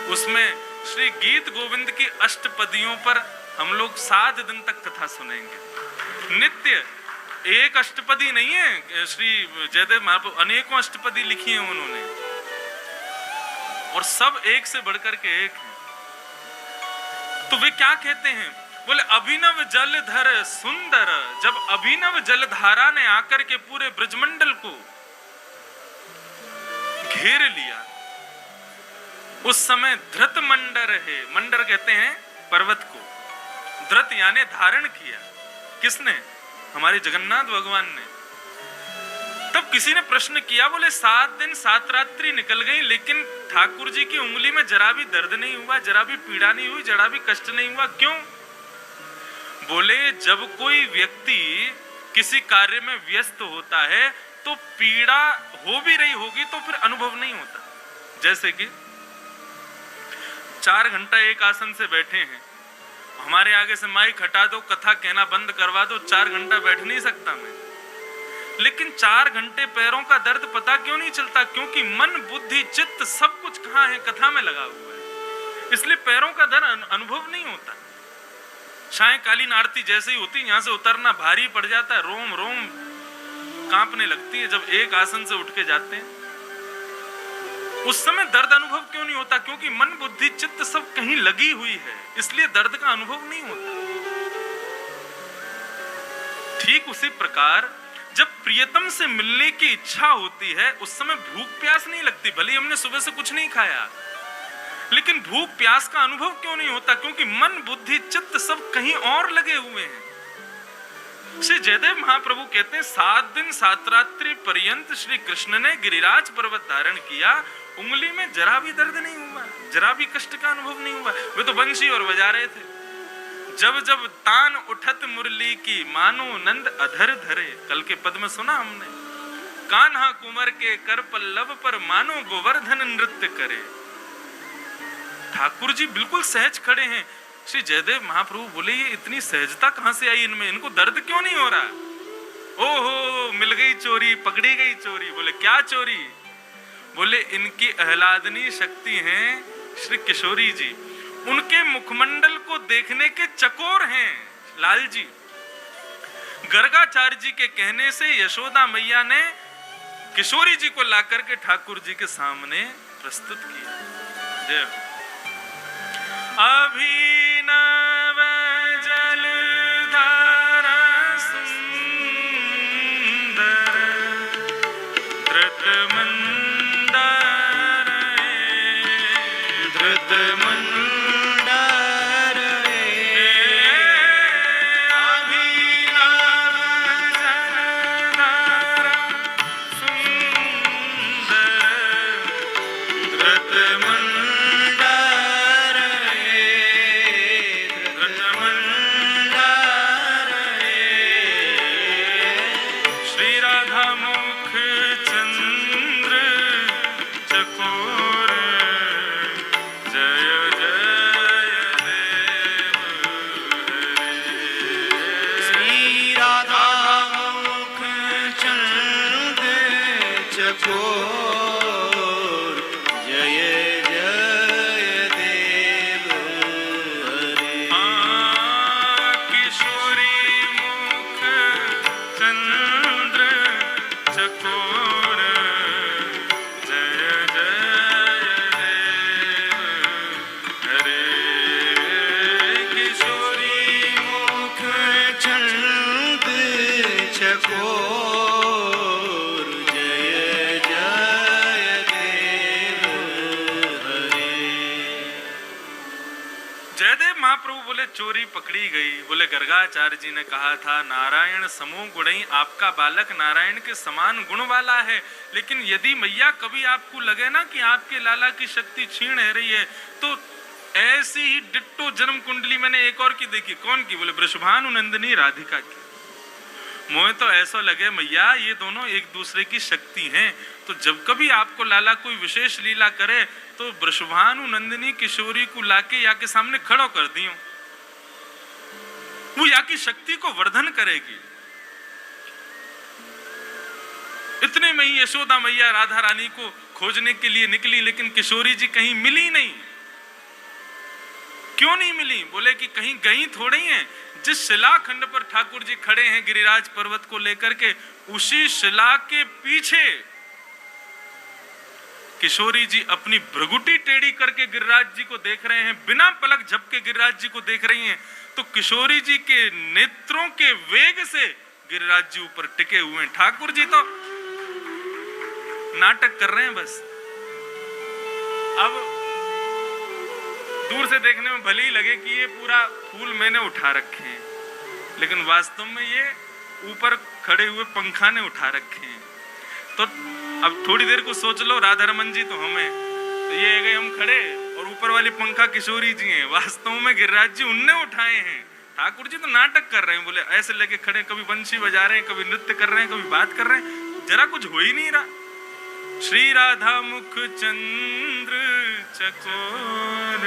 उसमें श्री गीत गोविंद की अष्टपदियों पर हम लोग 7 दिन तक कथा सुनेंगे। नित्य एक अष्टपदी नहीं है, श्री जयदेव महाप्रभु अनेकों अष्टपदी लिखी है उन्होंने, और सब एक से बढ़कर के एक है। तो वे क्या कहते हैं, बोले अभिनव जलधर सुंदर। जब अभिनव जलधारा ने आकर के पूरे ब्रजमंडल को घेर लिया, उस समय धृत मंडर है, मंडर कहते हैं पर्वत को, धृत यानी धारण किया। किसने? हमारे जगन्नाथ भगवान ने। तब किसी ने प्रश्न किया, बोले 7 दिन 7 रात्रि निकल गई, लेकिन ठाकुर जी की उंगली में जरा भी दर्द नहीं हुआ, जरा भी पीड़ा नहीं हुई, जरा भी कष्ट नहीं हुआ, क्यों? बोले जब कोई व्यक्ति किसी कार्य में व्यस्त होता है तो पीड़ा हो भी रही होगी तो फिर अनुभव नहीं होता। जैसे कि 4 घंटा एक आसन से बैठे हैं, हमारे आगे से माइक हटा दो, कथा कहना बंद करवा दो, 4 घंटा बैठ नहीं सकता मैं। लेकिन 4 घंटे पैरों का दर्द पता क्यों नहीं चलता? क्योंकि मन बुद्धि चित्त सब कुछ कहाँ है? कथा में लगा हुआ है, इसलिए पैरों का दर्द अनुभव नहीं होता। सायंकालीन आरती जैसे ही होती, यहाँ से उतरना भारी पड़ जाता है, रोम रोम कांपने लगती है जब एक आसन से उठ के जाते हैं। उस समय दर्द अनुभव क्यों नहीं होता? क्योंकि मन बुद्धि चित्त सब कहीं लगी हुई है, इसलिए दर्द का अनुभव नहीं होता। ठीक उसी प्रकार जब प्रियतम से मिलने की इच्छा होती है, उस समय भूख प्यास नहीं लगती, भले ही हमने सुबह से कुछ नहीं खाया, लेकिन भूख प्यास का अनुभव क्यों नहीं होता? क्योंकि मन बुद्धि चित्त सब कहीं और लगे हुए हैं। श्री जयदेव महाप्रभु कहते हैं 7 दिन 7 रात्रि पर्यंत श्री कृष्ण ने गिरिराज पर्वत धारण किया, उंगली में जरा भी दर्द नहीं हुआ, जरा भी कष्ट का अनुभव नहीं हुआ। वे तो बंशी और बजा रहे थे। जब जब तान उठत मुरली की मानो नंद अधर धरे, कल के पद में सुना हमने, कान्हा कुंवर के कर पल्लव पर मानो गोवर्धन नृत्य करे। ठाकुर जी बिल्कुल सहज खड़े हैं। श्री जयदेव महाप्रभु बोले ये इतनी सहजता कहां से आई इनमें, इनको दर्द क्यों नहीं हो रहा? ओहो मिल गई चोरी, पकड़ी गई चोरी। बोले क्या चोरी? बोले इनकी आह्लादनी शक्ति है श्री किशोरी जी, उनके मुखमंडल को देखने के चकोर हैं लाल जी। गर्गाचार्य जी के कहने से यशोदा मैया ने किशोरी जी को लाकर के ठाकुर जी के सामने प्रस्तुत किया। जय हो। अभिनव जलधारा सुंदर धृत मंदार धृत मंदार अभिनव जलधारा सुंदर धृत चकोर जय जय देव हरे। किशोरी मुख चंद्र चकोर जय जय देव हरे। किशोरी मुख चंद चकोर जय जय देव हरे। जयदेव महाप्रभु बोले चोरी पकड़ी गई। बोले गर्गाचार्य जी ने कहा था नारायण समो गुणई, आपका बालक नारायण के समान गुण वाला है। लेकिन यदि मैया कभी आपको लगे ना कि आपके लाला की शक्ति क्षीण है रही है, तो ऐसी ही डिट्टो जन्म कुंडली मैंने एक और की देखी। कौन की? बोले वृषभानु नंदिनी राधिका की। मोहे तो ऐसा लगे मैया ये दोनों एक दूसरे की शक्ति हैं, तो जब कभी आपको लाला कोई विशेष लीला करे तो वृषभानु नंदिनी किशोरी को लाके या के सामने खड़ो कर दियो, वो या की शक्ति को वर्धन करेगी। इतने में ही यशोदा मैया राधा रानी को खोजने के लिए निकली, लेकिन किशोरी जी कहीं मिली नहीं। क्यों नहीं मिली? बोले कि कहीं गई थोड़ी हैं। जिस शिलाखंड पर ठाकुर जी खड़े हैं गिरिराज पर्वत को लेकर के, उसी शिला के पीछे किशोरी जी अपनी भ्रुगुटी टेढ़ी करके गिरिराज जी को देख रहे हैं, बिना पलक झपके गिरिराज जी को देख रही हैं। तो किशोरी जी के नेत्रों के वेग से गिरिराज जी ऊपर टिके हुए हैं। ठाकुर जी तो नाटक कर रहे हैं बस। अब दूर से देखने में भले ही लगे कि ये पूरा फूल मैंने उठा रखे हैं, लेकिन वास्तव में ये ऊपर खड़े हुए पंखा ने उठा रखे हैं। तो अब थोड़ी देर को सोच लो, राधा रमन जी तो हमें, तो ये गए हम खड़े और ऊपर वाली पंखा किशोरी जी हैं। वास्तव में गिरिराज जी उनने उठाए हैं। ठाकुर जी तो नाटक कर रहे हैं। बोले ऐसे लेके खड़े, कभी बंशी बजा रहे हैं, कभी नृत्य कर रहे हैं, कभी बात कर रहे हैं, जरा कुछ हो ही नहीं रहा। श्री राधा मुख चंद्र चकोर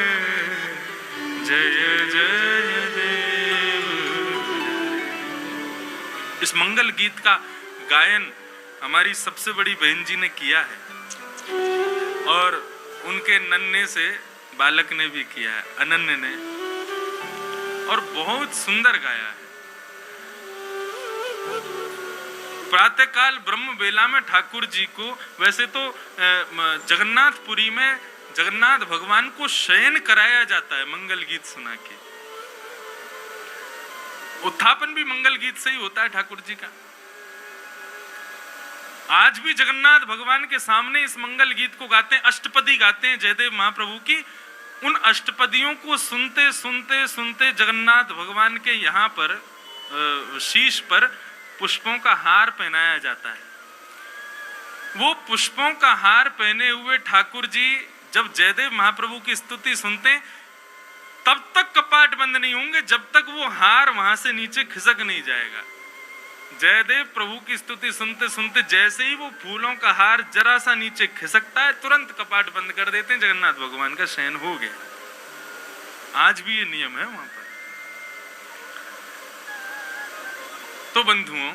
जय जय देव। इस मंगल गीत का गायन हमारी सबसे बड़ी बहन जी ने किया है, और उनके नन्हे से बालक ने भी किया है, अनन्य ने, और बहुत सुंदर गाया है। प्रातःकाल ब्रह्म बेला में ठाकुर जी को, वैसे तो जगन्नाथपुरी में जगन्नाथ भगवान को शयन कराया जाता है मंगल गीत सुना के। उत्थापन भी मंगल गीत से ही होता है ठाकुर जी का। आज भी जगन्नाथ भगवान के सामने इस मंगल गीत को गाते हैं, अष्टपदी गाते हैं जयदेव महाप्रभु की। उन अष्टपदियों को सुनते सुनते सुनते जगन्नाथ भगवान के यहाँ पर शीश पर पुष्पों का हार पहनाया जाता है। वो पुष्पों का हार पहने हुए ठाकुर जी जब जयदेव महाप्रभु की स्तुति सुनते हैं, तब तक कपाट बंद नहीं होंगे जब तक वो हार वहां से नीचे खिसक नहीं जाएगा। जयदेव प्रभु की स्तुति सुनते सुनते जैसे ही वो फूलों का हार जरा सा नीचे खिसकता है, तुरंत कपाट बंद कर देते हैं, जगन्नाथ भगवान का शयन हो गया। आज भी ये नियम है वहां पर। तो बंधुओं,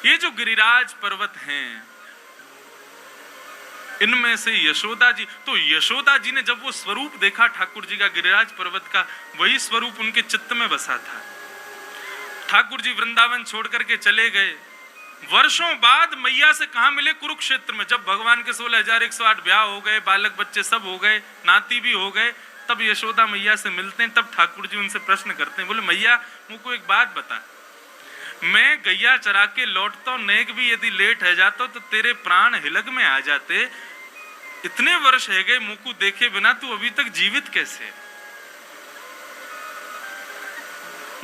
ये जो गिरिराज पर्वत हैं, इनमें से यशोदा जी, तो यशोदा जी ने जब वो स्वरूप देखा ठाकुर जी का गिरिराज पर्वत का, वही स्वरूप उनके चित्त में बसा था। ठाकुर जी वृंदावन छोड़ करके चले गए। वर्षों बाद मैया से कहां मिले? कुरुक्षेत्र में। जब भगवान के 16,108 ब्याह हो गए, बालक बच्चे सब हो गए, नाती भी हो गए, तब यशोदा मैया से मिलते हैं। तब ठाकुर जी उनसे प्रश्न करते हैं, बोले मैया मुझको एक बात बता, मैं गैया चरा के लौटता नेक भी यदि लेट है जाता तो तेरे प्राण हिलक में आ जाते। इतने वर्ष है गए मुझको देखे बिना, तू अभी तक जीवित कैसे है?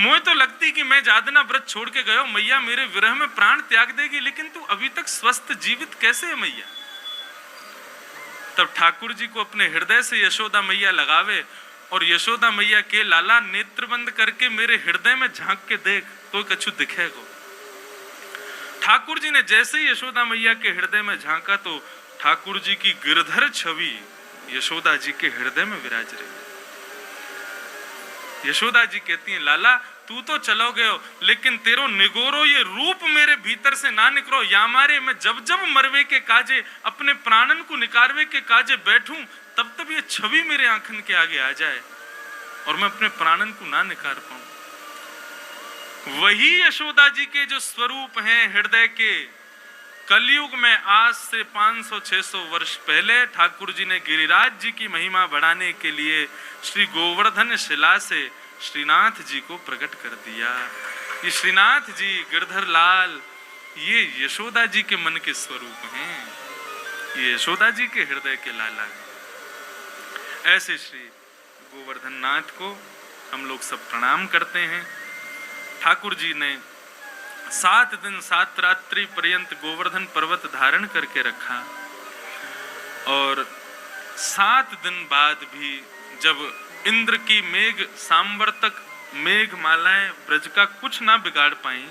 मुझे तो लगती कि मैं जादना व्रत छोड़ के गया, मैया मेरे विरह में प्राण त्याग देगी, लेकिन तू अभी तक स्वस्थ जीवित कैसे है मैया? तब ठाकुर जी को अपने हृदय से यशोदा मैया लगावे और यशोदा मैया के लाला नेत्र बंद करके मेरे हृदय में झांक के देख तो कछु दिखेगा। ठाकुर जी ने जैसे ही यशोदा मैया के हृदय में झांका तो ठाकुर जी की गिरधर छवि यशोदा जी के हृदय में विराज रही। यशोदा जी कहती हैं, लाला तू तो चलोगे हो, लेकिन तेरो निगोरो ये रूप मेरे भीतर से ना निकरो। यामारे मैं जब जब मरवे के काजे अपने प्राणन को निकारवे के काजे बैठूं, तब तब ये छवि मेरे आंखन के आगे आ जाए और मैं अपने प्राणन को ना निकार पाऊं। वही यशोदा जी के जो स्वरूप हैं हृदय के, कलयुग में आज से 500-600 वर्ष पहले ठाकुर जी ने गिरिराज जी की महिमा बढ़ाने के लिए श्री गोवर्धन शिला से श्रीनाथ जी को प्रकट कर दिया। ये श्रीनाथ जी, गिरधर लाल, ये यशोदा जी के मन के स्वरूप हैं, ये यशोदा जी के हृदय के लाला हैं। ऐसे श्री गोवर्धन नाथ को हम लोग सब प्रणाम करते हैं। ठाकुर जी ने 7 दिन 7 रात्रि पर्यंत गोवर्धन पर्वत धारण करके रखा और 7 दिन बाद भी जब इंद्र की मेघ सांवर्तक मेघ मालाएं ब्रज का कुछ ना बिगाड़ पाई,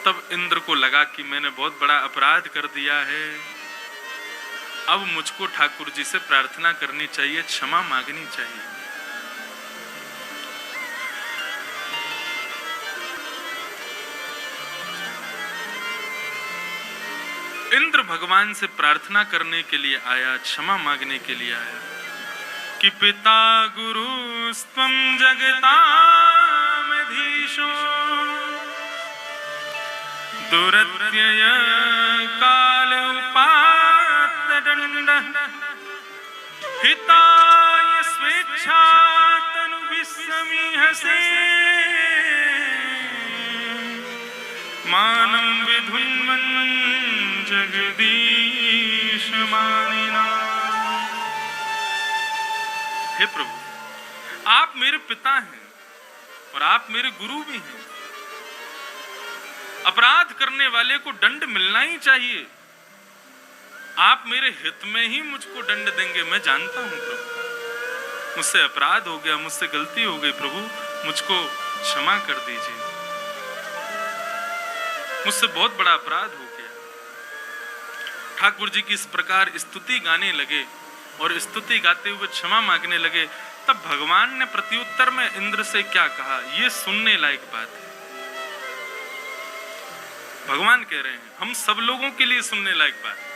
तब इंद्र को लगा कि मैंने बहुत बड़ा अपराध कर दिया है, अब मुझको ठाकुर जी से प्रार्थना करनी चाहिए, क्षमा मांगनी चाहिए। इंद्र भगवान से प्रार्थना करने के लिए आया, क्षमा मांगने के लिए आया कि पिता गुरु स्वं जगतामधीशो दुरत्यय काल उपात्तदण्डः हिताय स्वेच्छा तनु विस्समीहसे मानं विधुन्वन् जगदीश मानिना। हे प्रभु, आप मेरे पिता हैं और आप मेरे गुरु भी हैं। अपराध करने वाले को दंड मिलना ही चाहिए। आप मेरे हित में ही मुझको दंड देंगे, मैं जानता हूं प्रभु। मुझसे अपराध हो गया, मुझसे गलती हो गई प्रभु, मुझको क्षमा कर दीजिए। मुझसे बहुत बड़ा अपराध हो गया। ठाकुर जी की इस प्रकार स्तुति गाने लगे और स्तुति गाते हुए क्षमा मांगने लगे। तब भगवान ने प्रत्युत्तर में इंद्र से क्या कहा, ये सुनने लायक बात है। भगवान कह रहे हैं, हम सब लोगों के लिए सुनने लायक बात है।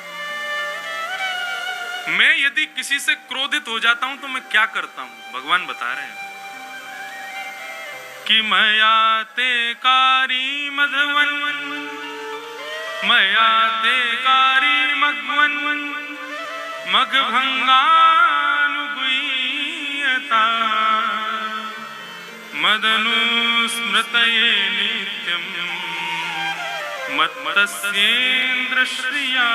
मैं यदि किसी से क्रोधित हो जाता हूं तो मैं क्या करता हूं, भगवान बता रहे हैं कि मया ते कारी मधवन मया ते कारी मघवन मघभंगानुगुह्यता मदनुस्मृतये नित्यं मत्तस्येन्द्र श्रिया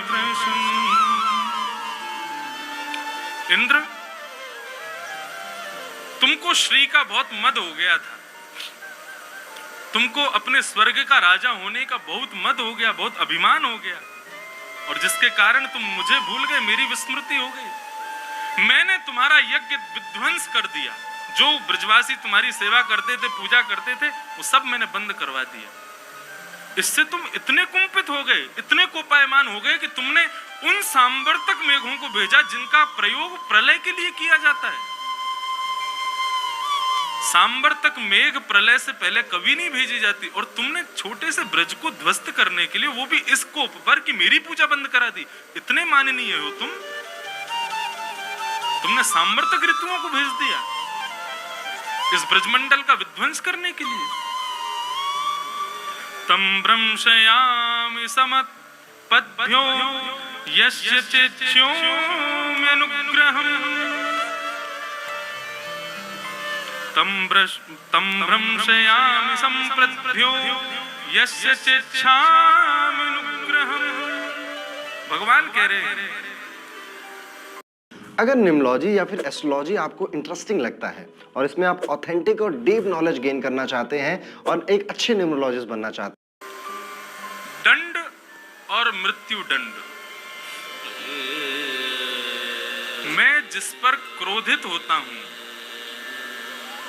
वृषम्। इंद्र, तुमको श्री का बहुत मद हो गया था, तुमको अपने स्वर्ग का राजा होने का बहुत मद हो गया, बहुत अभिमान हो गया, और जिसके कारण तुम मुझे भूल गए, मेरी विस्मृति हो गई। मैंने तुम्हारा यज्ञ विध्वंस कर दिया। जो ब्रजवासी तुम्हारी सेवा करते थे, पूजा करते थे, वो सब मैंने बंद करवा दिया। इससे तुम इतने कुंपित हो गए, इतने कोपायमान हो गए कि तुमने उन सांवर्तक मेघों को भेजा जिनका प्रयोग प्रलय के लिए किया जाता है। सांवर्तक मेघ प्रलय से पहले कभी नहीं भेजी जाती, और तुमने छोटे से ब्रज को ध्वस्त करने के लिए, वो भी इस कोप पर कि मेरी पूजा बंद करा दी। इतने माननीय हो तुमने सांवर्तक ऋतुओं को भेज दिया इस ब्रजमंडल का विध्वंस करने के लिए। तम भ्रंशयामि समत्पद्भ्यो यस्य चेच्छोम्यनुग्रहम् तम भ्रंशयामि संप्रद्भ्यो यस्य चेच्छाम्यनुग्रहम्। भगवान कह रहे हैं, अगर न्यूमरोलॉजी या फिर एस्ट्रोलॉजी आपको इंटरेस्टिंग लगता है और इसमें आप ऑथेंटिक और डीप नॉलेज गेन करना चाहते हैं और एक अच्छे न्यूमरोलॉजिस्ट बनना चाहते हैं, दंड और मृत्यु दंड, मैं जिस पर क्रोधित होता हूं,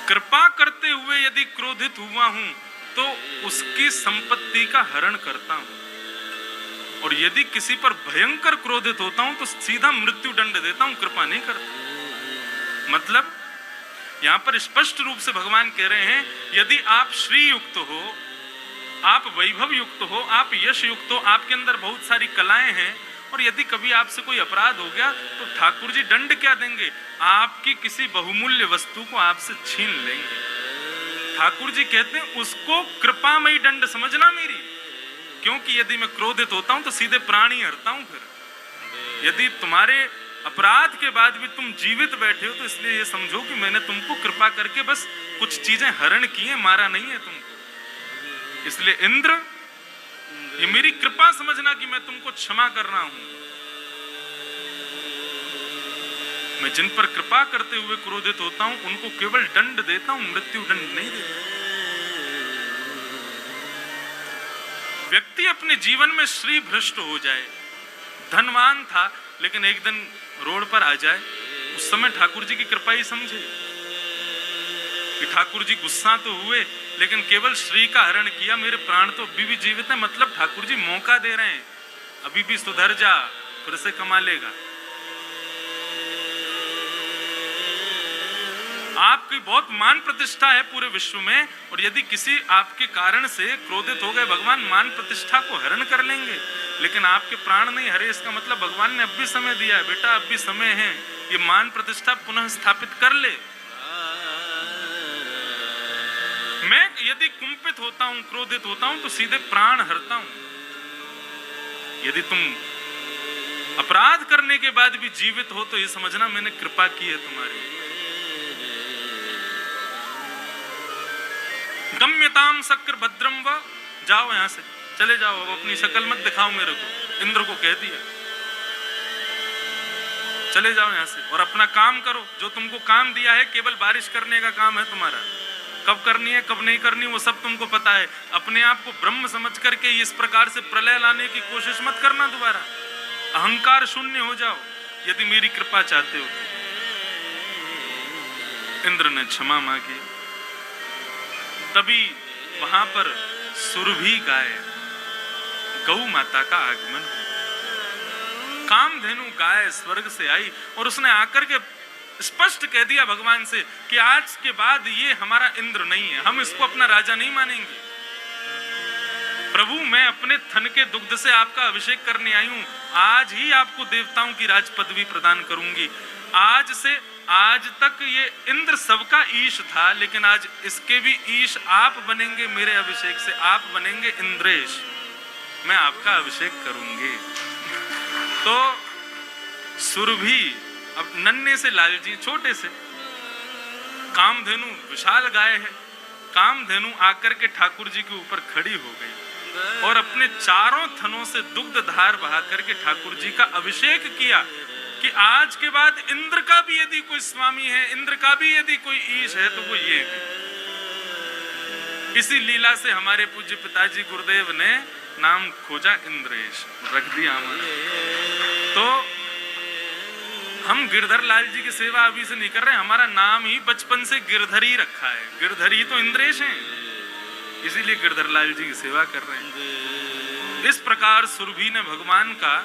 कृपा करते हुए यदि क्रोधित हुआ हूं तो उसकी संपत्ति का हरण करता हूं, और यदि किसी पर भयंकर क्रोधित होता हूं तो सीधा मृत्यु दंड देता हूं, कृपा नहीं करता। मतलब यहाँ पर स्पष्ट रूप से भगवान कह रहे हैं, यदि आप श्री युक्त हो, आप वैभव युक्त हो, आप यश युक्त हो, आपके अंदर बहुत सारी कलाएं हैं, और यदि कभी आपसे कोई अपराध हो गया तो ठाकुर जी दंड क्या देंगे? आपकी किसी बहुमूल्य वस्तु को आपसे छीन लेंगे। ठाकुर जी कहते हैं उसको कृपामयी दंड समझना मेरी, क्योंकि यदि मैं क्रोधित होता हूं तो सीधे प्राण ही हरता हूं। फिर यदि तुम्हारे अपराध के बाद भी तुम जीवित बैठे हो तो इसलिए ये समझो कि मैंने तुमको कृपा करके बस कुछ चीजें हरण की है, मारा नहीं है तुमको। इसलिए इंद्र, ये मेरी कृपा समझना कि मैं तुमको क्षमा कर रहा हूं। मैं जिन पर कृपा करते हुए क्रोधित होता हूं उनको केवल दंड देता हूं, मृत्यु दंड नहीं देता। व्यक्ति अपने जीवन में श्री भ्रष्ट हो जाए, धनवान था लेकिन एक दिन रोड पर आ जाए, उस समय ठाकुर जी की कृपा ही समझे कि ठाकुर जी गुस्सा तो हुए लेकिन केवल श्री का हरण किया, मेरे प्राण तो अभी भी जीवित है, मतलब ठाकुर जी मौका दे रहे हैं, अभी भी सुधर जा, फिर से कमा लेगा। आपकी बहुत मान प्रतिष्ठा है पूरे विश्व में, और यदि किसी आपके कारण से क्रोधित हो गए, भगवान मान प्रतिष्ठा को हरण कर लेंगे, लेकिन आपके प्राण नहीं हरे, इसका मतलब भगवान ने अब भी समय दिया है, बेटा अब भी समय है, ये मान प्रतिष्ठा पुनः स्थापित कर ले। मैं यदि कुंपित होता हूं, क्रोधित होता हूं तो सीधे प्राण हरता हूं। यदि तुम अपराध करने के बाद भी जीवित हो तो ये समझना मैंने कृपा की है तुम्हारी। गम्यताम शक्र भद्रम व, जाओ यहां से, चले जाओ, अब अपनी शक्ल मत दिखाओ मेरे को, इंद्र को कह दिया, चले जाओ यहां से और अपना काम करो। जो तुमको काम दिया है केवल बारिश करने का काम है तुम्हारा, कब करनी है कब नहीं करनी वो सब तुमको पता है। अपने आप को ब्रह्म समझ करके इस प्रकार से प्रलय लाने की कोशिश मत करना दोबारा, अहंकार शून्य हो जाओ यदि मेरी कृपा चाहते हो तो। इंद्र ने क्षमा मांगी, तभी वहां पर सुरभि गाय, गौ माता का आगमन हुआ। कामधेनु गाय स्वर्ग से आई और उसने आकर के स्पष्ट कह दिया भगवान से कि आज के बाद ये हमारा इंद्र नहीं है, हम इसको अपना राजा नहीं मानेंगे। प्रभु मैं अपने थन के दुग्ध से आपका अभिषेक करने आई हूं, आज ही आपको देवताओं की राज पदवी प्रदान करूंगी। आज से आज तक ये इंद्र सबका ईश था, लेकिन आज इसके भी ईश आप बनेंगे, मेरे अभिषेक से आप बनेंगे इंद्रेश, मैं आपका अभिषेक करूंगी। तो सुरभि अब नन्हे से लालजी, छोटे से, कामधेनु विशाल गाय है, कामधेनु आकर के ठाकुर जी के ऊपर खड़ी हो गई और अपने चारों थनों से दुग्ध धार बहा करके ठाकुर जी का अभिषेक किया कि आज के बाद इंद्र का भी यदि कोई स्वामी है, इंद्र का भी यदि कोई ईश है तो वो ये है। इसी लीला से हमारे पूज्य पिताजी गुरुदेव ने नाम खोजा इंद्रेश, रख दिया हमारा। तो हम गिरधर लाल जी की सेवा अभी से नहीं कर रहे, हमारा नाम ही बचपन से गिरधर ही रखा है, गिरधर ही तो इंद्रेश हैं, इसीलिए गिरधर लाल जी की सेवा कर रहे हैं। इस प्रकार सुरभि ने भगवान का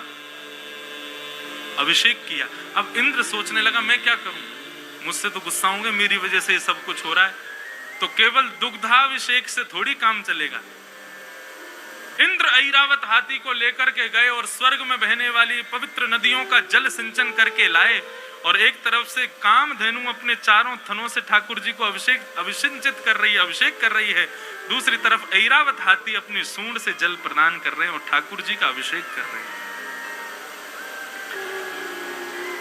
अभिषेक किया। अब इंद्र सोचने लगा मैं क्या करूं, मुझसे तो गुस्सा होंगे, मेरी वजह से ये सब कुछ हो रहा है, तो केवल दुग्धाभिषेक से थोड़ी काम चलेगा। इंद्र ऐरावत हाथी को लेकर के गए और स्वर्ग में बहने वाली पवित्र नदियों का जल सिंचन करके लाए, और एक तरफ से कामधेनु अपने चारों थनों से ठाकुर जी को अभिषिंचित कर रही है, अभिषेक कर रही है, दूसरी तरफ ऐरावत हाथी अपनी सूंड से जल प्रदान कर रहे हैं और ठाकुर जी का अभिषेक कर रहे हैं।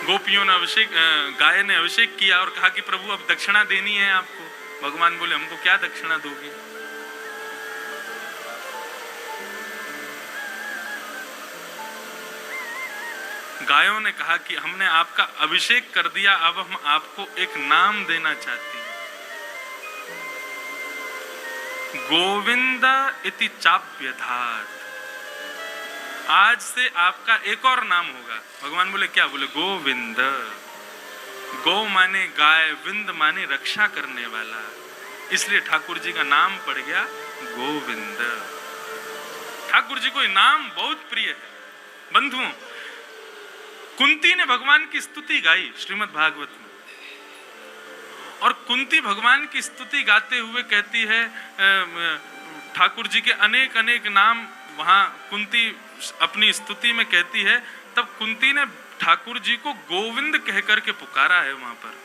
गोपियों ने अभिषेक, गाय ने अभिषेक किया और कहा कि प्रभु अब दक्षिणा देनी है आपको। भगवान बोले हमको क्या दक्षिणा दोगे? गायों ने कहा कि हमने आपका अभिषेक कर दिया, अब हम आपको एक नाम देना चाहते हैं, गोविंद इति चाप्यधात। आज से आपका एक और नाम होगा। भगवान बोले क्या? बोले गोविंद। गौ माने गाय, विंद माने रक्षा करने वाला, इसलिए ठाकुर जी का नाम पड़ गया गोविंद। ठाकुर जी को नाम बहुत प्रिय है। बंधुओं, कुंती ने भगवान की स्तुति गाई श्रीमद् भागवत में, और कुंती भगवान की स्तुति गाते हुए कहती है, ठाकुर जी के अनेक अनेक नाम वहां कुंती अपनी स्तुति में कहती है, तब कुंती ने ठाकुर जी को गोविंद कहकर के पुकारा है वहां पर।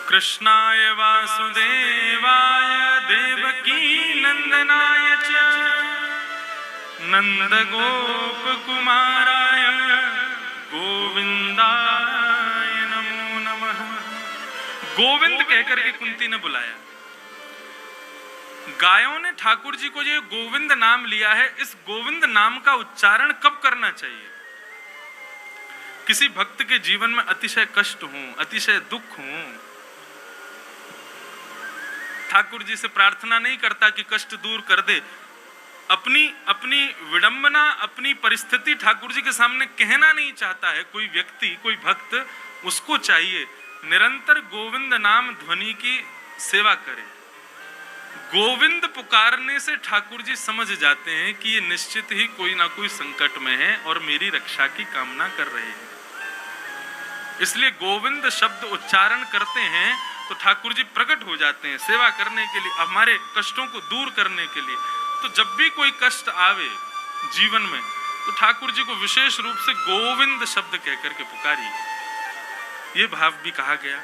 कृष्णाय वासुदेवाय देवकी नंदनाय च नंद गोप कुमाराय गोविंदाय नमो नमः। गोविंद कहकर के कुंती ने बुलाया। गायों ने ठाकुर जी को जो गोविंद नाम लिया है, इस गोविंद नाम का उच्चारण कब करना चाहिए? किसी भक्त के जीवन में अतिशय कष्ट हो, अतिशय दुख हो, ठाकुर जी से प्रार्थना नहीं करता कि कष्ट दूर कर दे, अपनी विडंबना, अपनी परिस्थिति ठाकुर जी के सामने कहना नहीं चाहता है कोई व्यक्ति, कोई भक्त, उसको चाहिए निरंतर गोविंद नाम ध्वनि की सेवा करे। गोविंद पुकारने से ठाकुर जी समझ जाते हैं कि ये निश्चित ही कोई ना कोई संकट में है और मेरी रक्षा की कामना कर रहे हैं। इसलिए गोविंद शब्द उच्चारण करते हैं तो ठाकुर जी प्रकट हो जाते हैं सेवा करने के लिए, हमारे कष्टों को दूर करने के लिए। तो जब भी कोई कष्ट आवे जीवन में तो ठाकुर जी को विशेष रूप से गोविंद शब्द कहकर के पुकारिए, ये भाव भी कहा गया।